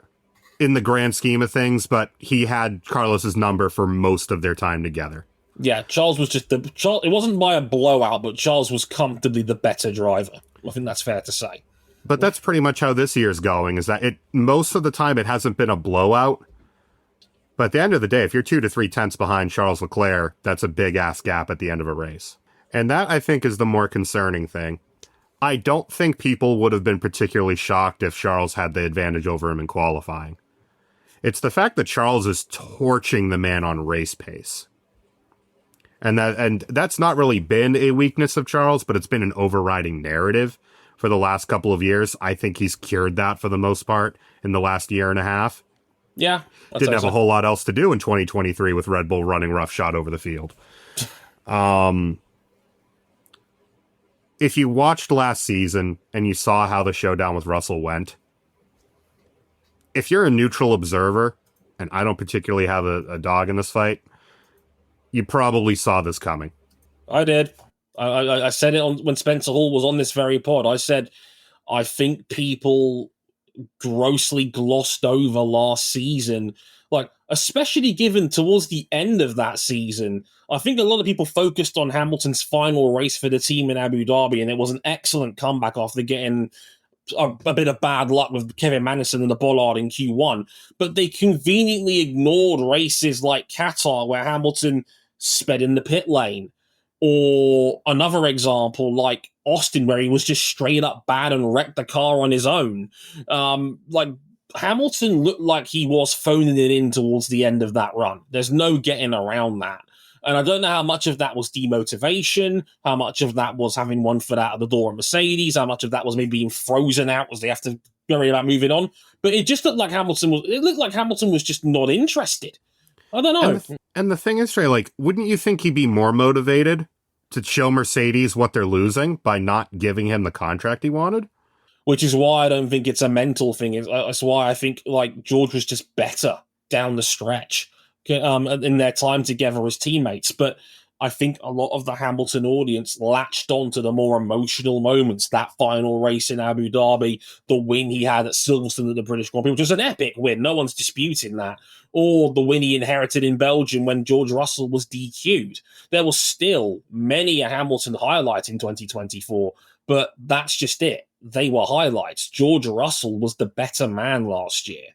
in the grand scheme of things, but he had Carlos's number for most of their time together. Yeah, Charles was just it wasn't by a blowout, but Charles was comfortably the better driver. I think that's fair to say. But that's pretty much how this year's going, is that most of the time it hasn't been a blowout. But at the end of the day, if you're 2 to 3 tenths behind Charles Leclerc, that's a big-ass gap at the end of a race. And that, I think, is the more concerning thing. I don't think people would have been particularly shocked if Charles had the advantage over him in qualifying. It's the fact that Charles is torching the man on race pace. And that's not really been a weakness of Charles, but it's been an overriding narrative for the last couple of years. I think he's cured that for the most part in the last year and a half. Yeah. Didn't have a whole lot else to do in 2023 with Red Bull running roughshod over the field. If you watched last season and you saw how the showdown with Russell went, if you're a neutral observer, and I don't particularly have a dog in this fight, you probably saw this coming. I did. I said it when Spencer Hall was on this very pod. I said, I think people grossly glossed over last season, like especially given towards the end of that season. I think a lot of people focused on Hamilton's final race for the team in Abu Dhabi, and it was an excellent comeback after getting a bit of bad luck with Kevin Magnussen and the Bollard in Q1. But they conveniently ignored races like Qatar, where Hamilton sped in the pit lane, or another example like Austin, where he was just straight up bad and wrecked the car on his own. Like Hamilton looked like he was phoning it in towards the end of that run. There's no getting around that. And I don't know how much of that was demotivation, how much of that was having one foot out of the door at Mercedes, how much of that was maybe being frozen out as they have to worry about moving on. But it just looked like Hamilton was just not interested. I don't know. And the thing is, Trey, like, wouldn't you think he'd be more motivated to show Mercedes what they're losing by not giving him the contract he wanted? Which is why I don't think it's a mental thing. It's why I think like George was just better down the stretch in their time together as teammates. But I think a lot of the Hamilton audience latched on to the more emotional moments, that final race in Abu Dhabi, the win he had at Silverstone at the British Grand Prix, which was an epic win. No one's disputing that. Or the win he inherited in Belgium when George Russell was DQ'd. There was still many a Hamilton highlight in 2024, but that's just it. They were highlights. George Russell was the better man last year.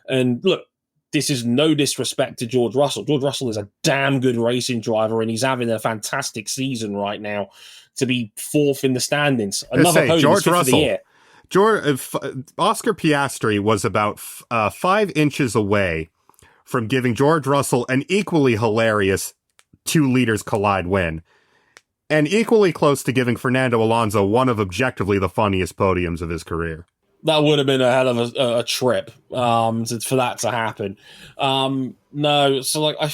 And look, this is no disrespect to George Russell. George Russell is a damn good racing driver, and he's having a fantastic season right now to be fourth in the standings. Another podium, George fifth Russell. of the year. Oscar Piastri was about 5 inches away from giving George Russell an equally hilarious 2 liters collide win, and equally close to giving Fernando Alonso one of objectively the funniest podiums of his career. That would have been a hell of a trip for that to happen. No, so like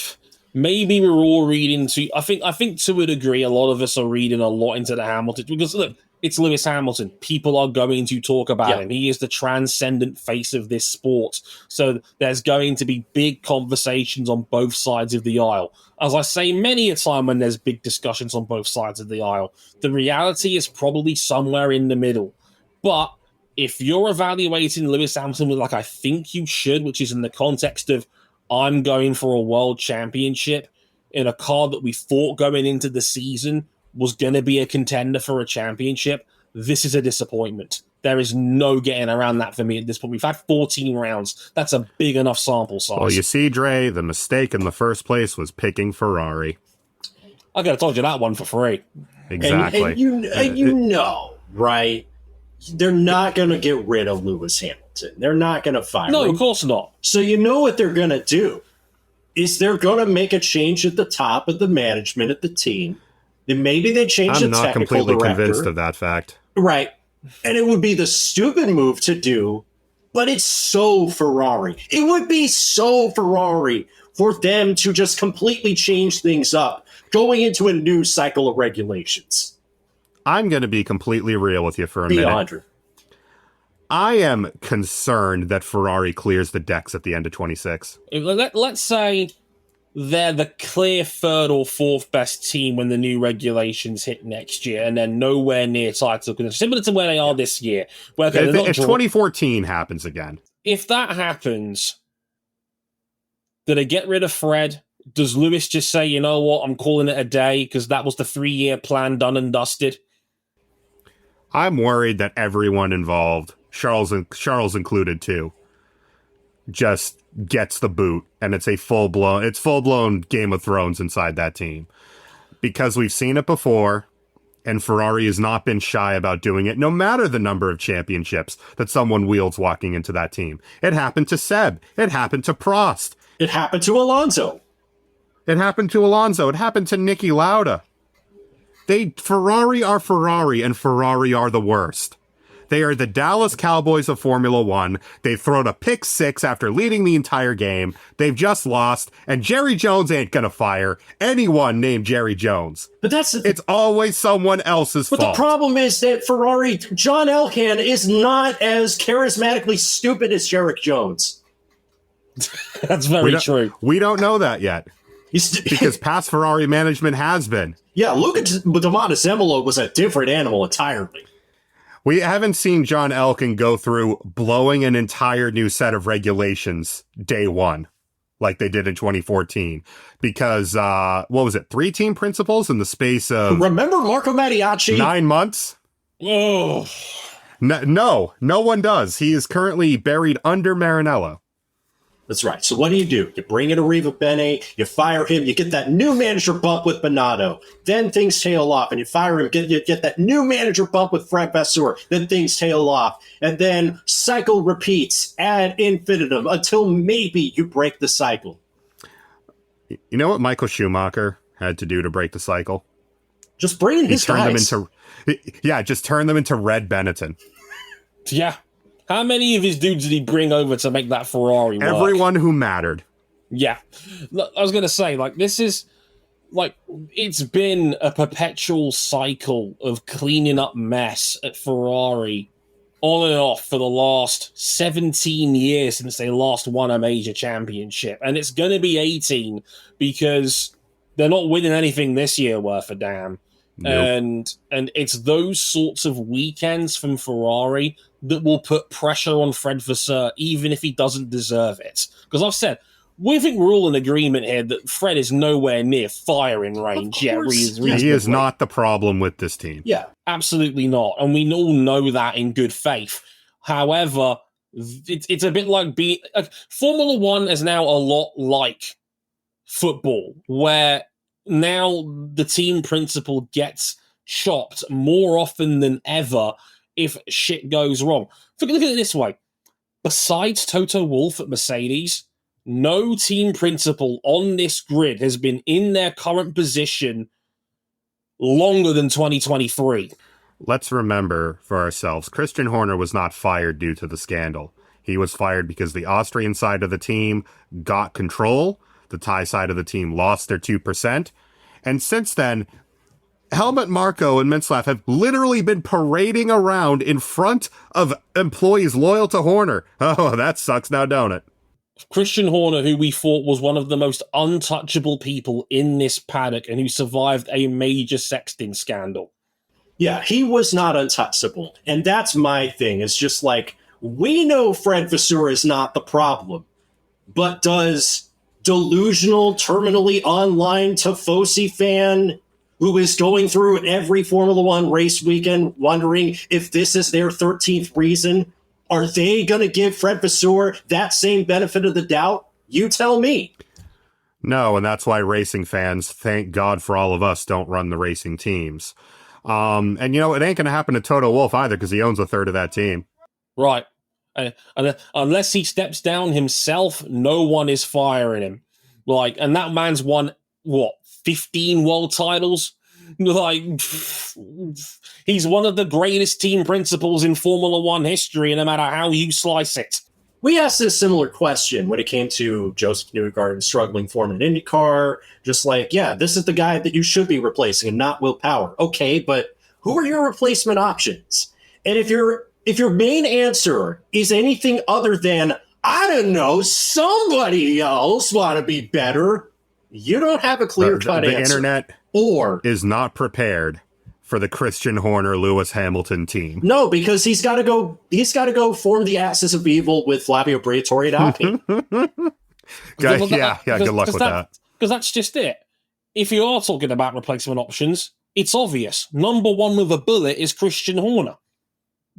maybe we're all reading to. I think to a degree, a lot of us are reading a lot into the Hamilton because look, it's Lewis Hamilton. People are going to talk about him. He is the transcendent face of this sport. So there's going to be big conversations on both sides of the aisle. As I say many a time when there's big discussions on both sides of the aisle, the reality is probably somewhere in the middle. But if you're evaluating Lewis Hamilton like I think you should, which is in the context of I'm going for a world championship in a car that we thought going into the season was going to be a contender for a championship, this is a disappointment. There is no getting around that for me at this point. We've had 14 rounds. That's a big enough sample size. Well, you see, Dre, the mistake in the first place was picking Ferrari. I could have told you that one for free. Exactly. And you know, right? They're not going to get rid of Lewis Hamilton. They're not going to fire him. No, of course not. So you know what they're going to do. is they're going to make a change at the top of the management at the team. Then maybe they change the technical director. I'm not completely convinced of that fact. Right. And it would be the stupid move to do, but it's so Ferrari. It would be so Ferrari for them to just completely change things up going into a new cycle of regulations. I'm going to be completely real with you for a minute. Andrew. I am concerned that Ferrari clears the decks at the end of 26. Let's say they're the clear third or fourth best team when the new regulations hit next year, and they're nowhere near title contenders, similar to where they are this year. Where, okay, if 2014 happens again. If that happens, do they get rid of Fred? Does Lewis just say, you know what, I'm calling it a day because that was the 3-year plan done and dusted? I'm worried that everyone involved, Charles included too, just gets the boot, and it's full-blown Game of Thrones inside that team. Because we've seen it before, and Ferrari has not been shy about doing it, no matter the number of championships that someone wields walking into that team. It happened to Seb. It happened to Prost. It happened to Alonso. It happened to Niki Lauda. Ferrari are Ferrari, and Ferrari are the worst. They are the Dallas Cowboys of Formula One. They've thrown a pick 6 after leading the entire game. They've just lost, and Jerry Jones ain't gonna fire anyone named Jerry Jones. But it's always someone else's fault. But the problem is that Ferrari, John Elkann is not as charismatically stupid as Jerry Jones. That's very true. We don't know that yet. Because past Ferrari management has been. Yeah, Luca Di Montezemolo was a different animal entirely. We haven't seen John Elkann go through blowing an entire new set of regulations day one, like they did in 2014. Because, 3 team principles in the space of... Remember Marco Mattiacci? 9 months? Oh. No one does. He is currently buried under Maranello. That's right. So what do? You bring in Arriva Bene, you fire him, you get that new manager bump with Binotto, then things tail off, and you fire him, you get that new manager bump with Frank Vasseur, then things tail off, and then cycle repeats ad infinitum until maybe you break the cycle. You know what Michael Schumacher had to do to break the cycle? Just bring in his guys. Just turn them into Red Benetton. Yeah. How many of his dudes did he bring over to make that Ferrari work? Everyone who mattered. Yeah. I was going to say, this is, it's been a perpetual cycle of cleaning up mess at Ferrari on and off for the last 17 years since they last won a major championship. And it's going to be 18 because they're not winning anything this year worth a damn. Nope. And it's those sorts of weekends from Ferrari that will put pressure on Fred Vasseur, even if he doesn't deserve it. Because I've said, we think we're all in agreement here that Fred is nowhere near firing range yet. He is not the problem with this team. Yeah, absolutely not. And we all know that in good faith. However, it's a bit like Formula One is now a lot like football, where now the team principal gets chopped more often than ever if shit goes wrong. Look at it this way. Besides Toto Wolff at Mercedes, no team principal on this grid has been in their current position longer than 2023. Let's remember for ourselves, Christian Horner was not fired due to the scandal. He was fired because the Austrian side of the team got control. The Thai side of the team lost their 2%. And since then, Helmut Marko and Mintzlaff have literally been parading around in front of employees loyal to Horner. Oh, that sucks now, don't it? Christian Horner, who we thought was one of the most untouchable people in this paddock and who survived a major sexting scandal. Yeah, he was not untouchable. And that's my thing. It's just we know Fred Vasseur is not the problem, but does delusional, terminally online Tifosi fan who is going through every Formula One race weekend wondering if this is their 13th reason, are they going to give Fred Vasseur that same benefit of the doubt? You tell me. No, and that's why racing fans, thank God for all of us, don't run the racing teams. And it ain't going to happen to Toto Wolff either because he owns a third of that team. Right. Unless he steps down himself, no one is firing him. Like, and that man's won, 15 world titles? Like, he's one of the greatest team principals in Formula One history, no matter how you slice it. We asked this similar question when it came to Joseph Newgarden struggling for an IndyCar. Just like, yeah, this is the guy that you should be replacing and not Will Power. Okay, but who are your replacement options? And if your main answer is anything other than, I don't know, somebody else want to be better, you don't have a clear-cut answer. The internet is not prepared for the Christian Horner Lewis Hamilton team. No, because he's got to go form the Axis of Evil with Flavio Briatore at Alpine. Good luck with that. Because that's just it. If you are talking about replacement options, it's obvious. Number one with a bullet is Christian Horner.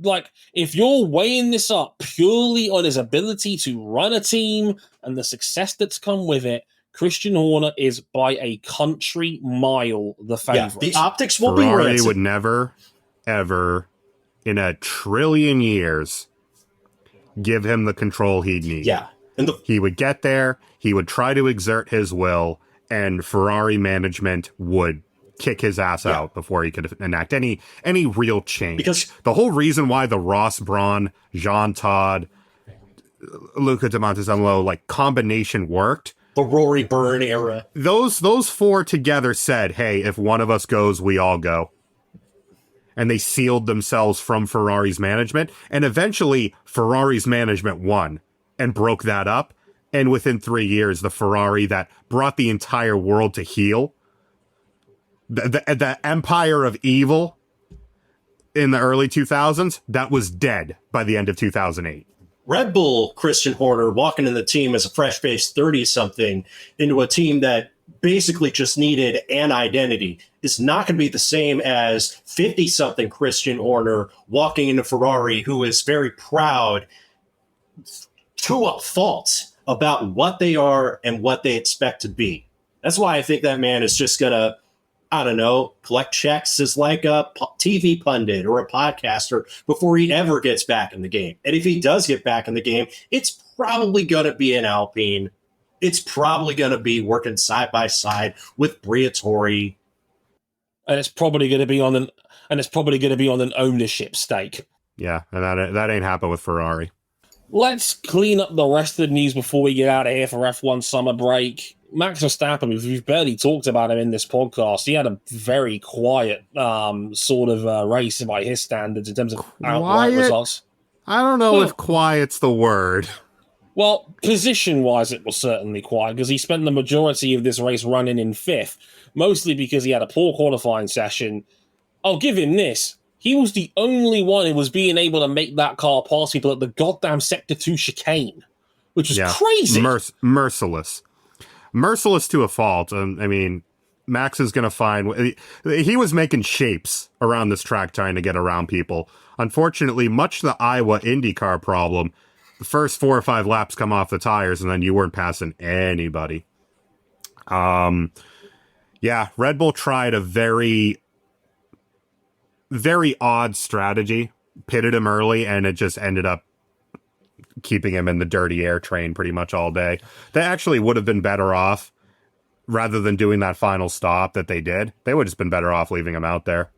Like, if you're weighing this up purely on his ability to run a team and the success that's come with it, Christian Horner is by a country mile the favorite. Yeah, the optics will Ferrari be rancid. would never, ever, in a trillion years, give him the control he'd need. Yeah. He would get there, he would try to exert his will, and Ferrari management would kick his ass out before he could enact any real change. Because the whole reason why the Ross Brawn, Jean Todt, Luca de Montezemolo combination worked, the Rory Byrne era, those four together said, hey, if one of us goes, we all go. And they sealed themselves from Ferrari's management, and eventually Ferrari's management won and broke that up. And within 3 years, the Ferrari that brought the entire world to heel, the empire of evil in the early 2000s, that was dead by the end of 2008. Red Bull Christian Horner walking in the team as a fresh-faced 30-something into a team that basically just needed an identity is not going to be the same as 50-something Christian Horner walking into Ferrari, who is very proud to a fault about what they are and what they expect to be. That's why I think that man is just going to, I don't know, collect checks as like a TV pundit or a podcaster before he ever gets back in the game. And if he does get back in the game, it's probably going to be an Alpine. It's probably going to be working side by side with Briatore. And it's probably going to be on an ownership stake. Yeah, and that ain't happened with Ferrari. Let's clean up the rest of the news before we get out of here for F1 summer break. Max Verstappen, we've barely talked about him in this podcast. He had a very quiet race by his standards in terms of outright results. I don't know if quiet's the word. Well, position-wise, it was certainly quiet because he spent the majority of this race running in fifth, mostly because he had a poor qualifying session. I'll give him this. He was the only one who was being able to make that car pass people at the goddamn Sector 2 chicane, which was crazy. Merciless. Merciless to a fault. I mean, Max is going to find... He was making shapes around this track trying to get around people. Unfortunately, much to the Iowa IndyCar problem, the first 4 or 5 laps come off the tires, and then you weren't passing anybody. Red Bull tried a very, very odd strategy, pitted him early, and it just ended up keeping him in the dirty air train pretty much all day. They actually would have been better off, rather than doing that final stop that they did. They would have just been better off leaving him out there.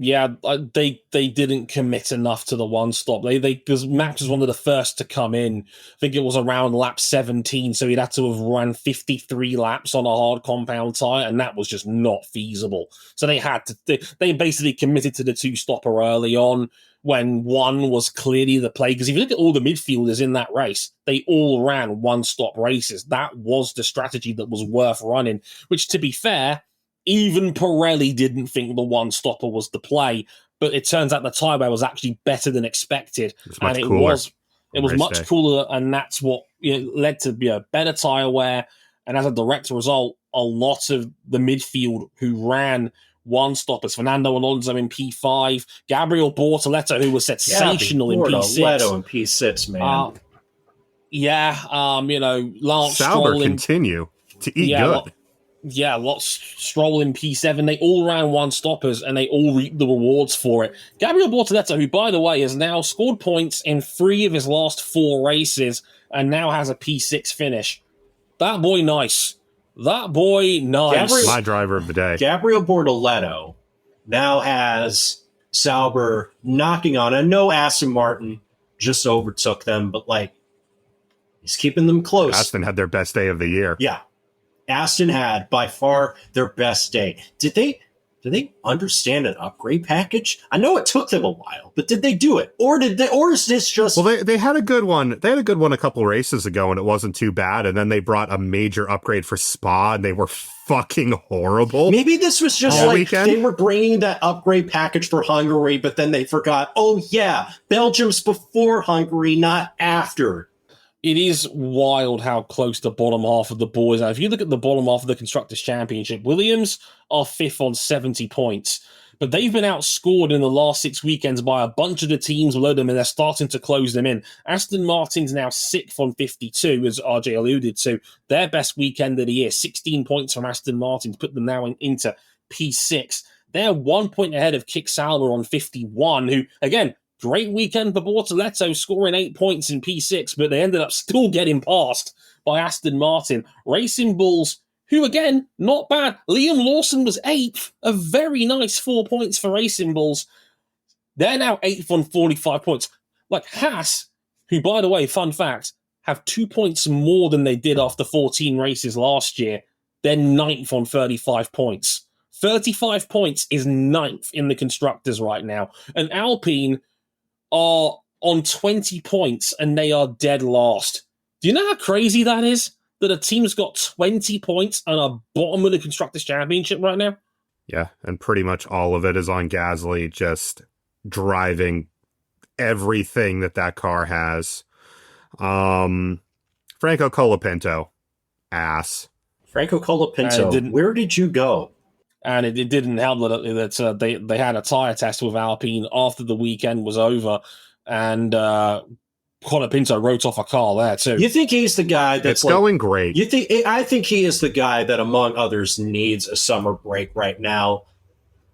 Yeah, they didn't commit enough to the one stop. Because Max was one of the first to come in. I think it was around lap 17, so he'd had to have run 53 laps on a hard compound tire, and that was just not feasible. So they basically committed to the two-stopper early on when one was clearly the play. Because if you look at all the midfielders in that race, they all ran one-stop races. That was the strategy that was worth running, which, to be fair, even Pirelli didn't think the one-stopper was the play, but it turns out the tyre wear was actually better than expected. And it was much cooler, and that's what led to better tyre wear. And as a direct result, a lot of the midfield who ran one-stoppers, Fernando Alonso in P5, Gabriel Bortoleto, who was sensational in P6. Bortoleto in P6, man. Lance Stroll continue to eat good. Stroll in P7. They all ran one-stoppers, and they all reaped the rewards for it. Gabriel Bortoleto, who, by the way, has now scored points in 3 of his last 4 races and now has a P6 finish. That boy nice. That boy, nice. My driver of the day. Gabriel Bortoletto now has Sauber knocking on. I know Aston Martin just overtook them, but like he's keeping them close. Aston had their best day of the year. Yeah. Aston had by far their best day. Did they understand an upgrade package? I know it took them a while, but did they do it? Or is this just... Well, they had a good one. They had a good one a couple races ago, and it wasn't too bad. And then they brought a major upgrade for Spa, and they were fucking horrible. Maybe this was just they were bringing that upgrade package for Hungary, but then they forgot, oh yeah, Belgium's before Hungary, not after. It is wild how close the bottom half of the boys are. If you look at the bottom half of the Constructors' Championship, Williams are 5th on 70 points. But they've been outscored in the last 6 weekends by a bunch of the teams below them, and they're starting to close them in. Aston Martin's now 6th on 52, as RJ alluded to. Their best weekend of the year, 16 points from Aston Martin to put them now into P6. They're 1 point ahead of Kick Sauber on 51, who, again, great weekend for Bortoletto, scoring 8 points in P6, but they ended up still getting passed by Aston Martin. Racing Bulls, who, again, not bad. Liam Lawson was 8th, a very nice 4 points for Racing Bulls. They're now 8th on 45 points. Like Haas, who, by the way, fun fact, have 2 points more than they did after 14 races last year. They're 9th on 35 points. 35 points is 9th in the Constructors right now. And Alpine are on 20 points and they are dead last. Do you know how crazy that is? That a team's got 20 points and are bottom of the Constructors' Championship right now? Yeah, and pretty much all of it is on Gasly just driving everything that car has. Franco Colapinto, ass. Franco Colapinto, where did you go? And it didn't help that they had a tyre test with Alpine after the weekend was over, and Colapinto wrote off a car there too. You think he's the guy that's going great? I think he is the guy that, among others, needs a summer break right now.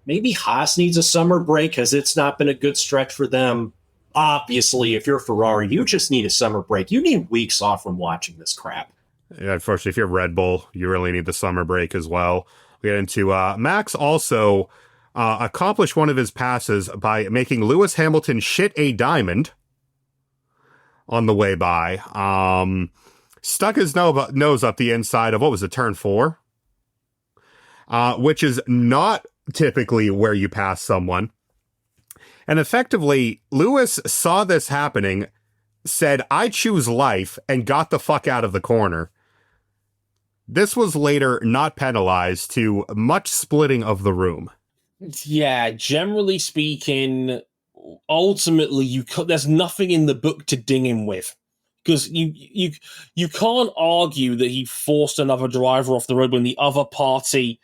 Maybe Haas needs a summer break because it's not been a good stretch for them. Obviously, if you're Ferrari, you just need a summer break. You need weeks off from watching this crap. Yeah, unfortunately, if you're Red Bull, you really need the summer break as well. We get into Max also accomplished one of his passes by making Lewis Hamilton shit a diamond on the way by. Stuck his nose up the inside of, what was it, turn 4? Which is not typically where you pass someone. And effectively, Lewis saw this happening, said, I choose life, and got the fuck out of the corner. This was later not penalized to much splitting of the room. Yeah, generally speaking, ultimately, there's nothing in the book to ding him with. Because you can't argue that he forced another driver off the road when the other party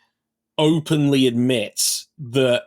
openly admits that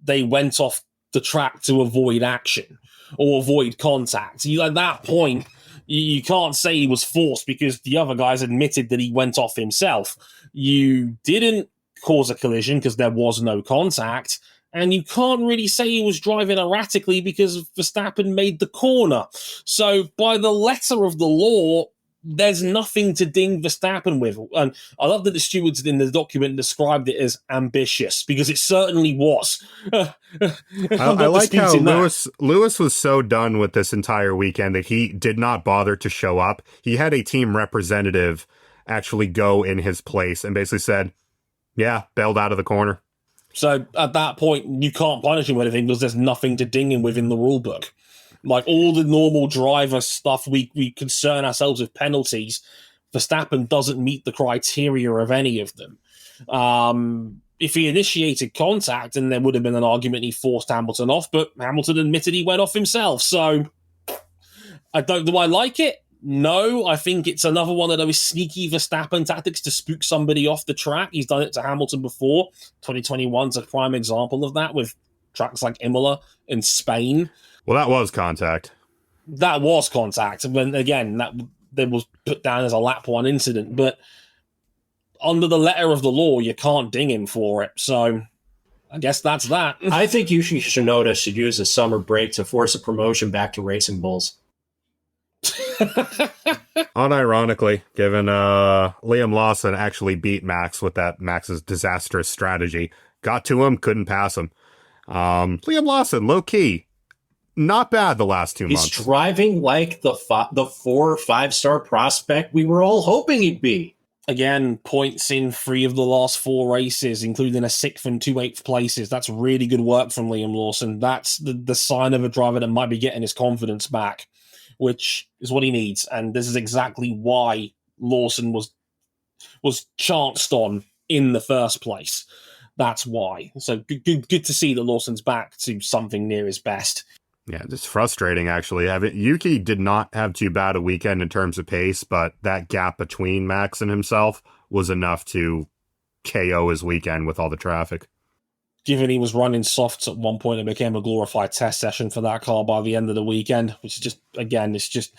they went off the track to avoid action or avoid contact. At that point, you can't say he was forced because the other guys admitted that he went off himself. You didn't cause a collision because there was no contact, and you can't really say he was driving erratically because Verstappen made the corner. So by the letter of the law, there's nothing to ding Verstappen with. And I love that the stewards in the document described it as ambitious, because it certainly was. I like how Lewis was so done with this entire weekend that he did not bother to show up. He had a team representative actually go in his place and basically said, yeah, bailed out of the corner. So at that point, you can't punish him with anything because there's nothing to ding him with in the rule book. Like all the normal driver stuff, we concern ourselves with penalties. Verstappen doesn't meet the criteria of any of them. If he initiated contact, then there would have been an argument he forced Hamilton off, but Hamilton admitted he went off himself. So do I like it? No, I think it's another one of those sneaky Verstappen tactics to spook somebody off the track. He's done it to Hamilton before. 2021's a prime example of that with tracks like Imola in Spain. Well, that was contact. That was contact. And again, that was put down as a lap 1 incident. But under the letter of the law, you can't ding him for it. So I guess that's that. I think Yuki Tsunoda should use a summer break to force a promotion back to Racing Bulls. Unironically, given Liam Lawson actually beat Max with that Max's disastrous strategy. Got to him, couldn't pass him. Liam Lawson, low key, not bad the last 2 months. He's driving like the 4 or 5-star prospect we were all hoping he'd be. Again, points in 3 of the last 4 races, including a 6th and 2 8th places. That's really good work from Liam Lawson. That's the sign of a driver that might be getting his confidence back, which is what he needs. And this is exactly why Lawson was chanced on in the first place. That's why. So good to see that Lawson's back to something near his best. Yeah, it's frustrating, actually. Yuki did not have too bad a weekend in terms of pace, but that gap between Max and himself was enough to KO his weekend with all the traffic. Given he was running softs at one point, it became a glorified test session for that car by the end of the weekend, which is just, again, it's just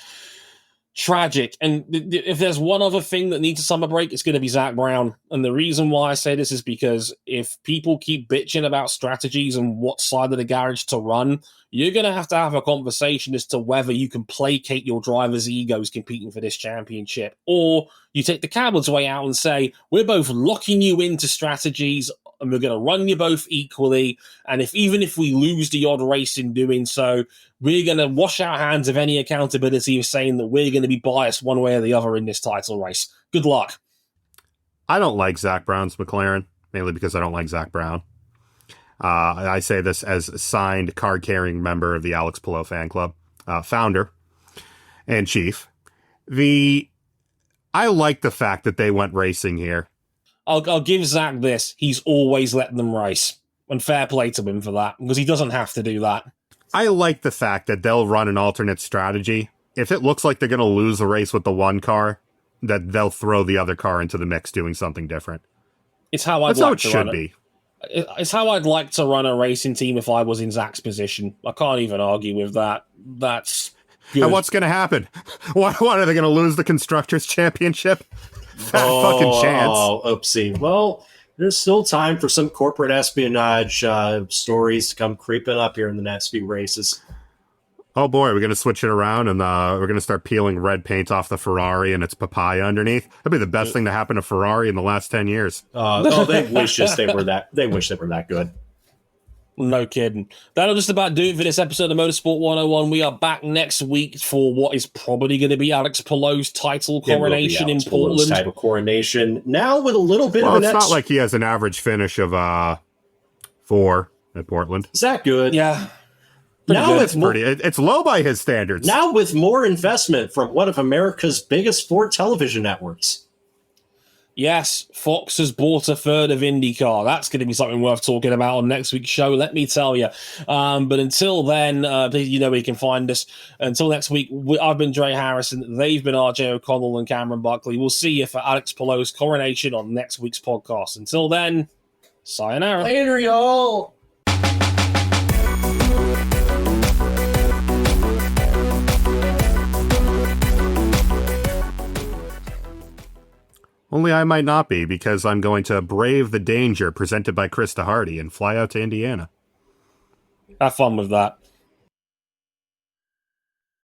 tragic. And if there's one other thing that needs a summer break, it's going to be Zach Brown. And the reason why I say this is because if people keep bitching about strategies and what side of the garage to run, you're going to have a conversation as to whether you can placate your drivers' egos competing for this championship, or you take the coward's way out and say, we're both locking you into strategies and we're going to run you both equally. And even if we lose the odd race in doing so, we're going to wash our hands of any accountability of saying that we're going to be biased one way or the other in this title race. Good luck. I don't like Zach Brown's McLaren, mainly because I don't like Zach Brown. I say this as a signed card-carrying member of the Alex Palou fan club, founder and chief. I like the fact that they went racing here. I'll give Zach this. He's always let them race. And fair play to him for that, because he doesn't have to do that. I like the fact that they'll run an alternate strategy. If it looks like they're going to lose a race with the one car, that they'll throw the other car into the mix doing something different. It's how That's how it should be. It's how I'd like to run a racing team if I was in Zach's position. I can't even argue with that. That's good. And what's going to happen? What are they going to lose the Constructors' Championship? Fucking chance. Oh, oopsie. Well, there's still time for some corporate espionage stories to come creeping up here in the next few races. Oh boy, we're going to switch it around and we're going to start peeling red paint off the Ferrari and its papaya underneath. That'd be the best thing to happen to Ferrari in the last 10 years. They wish they were that good. No kidding. That'll just about do it for this episode of Motorsport 101. We are back next week for what is probably going to be Alex Palou's title coronation in Portland. Title coronation. Now with a little bit of an it's not like he has an average finish of 4 at Portland. Is that good? Yeah. It's low by his standards. Now with more investment from one of America's biggest sport television networks. Yes, Fox has bought a third of IndyCar. That's going to be something worth talking about on next week's show, let me tell you. But until then, please, you know where you can find us. Until next week, I've been Dre Harrison. They've been RJ O'Connell and Cameron Buckley. We'll see you for Alex Palou's coronation on next week's podcast. Until then, sayonara. Later, y'all. Only I might not be, because I'm going to brave the danger presented by Krista Hardy and fly out to Indiana. Have fun with that.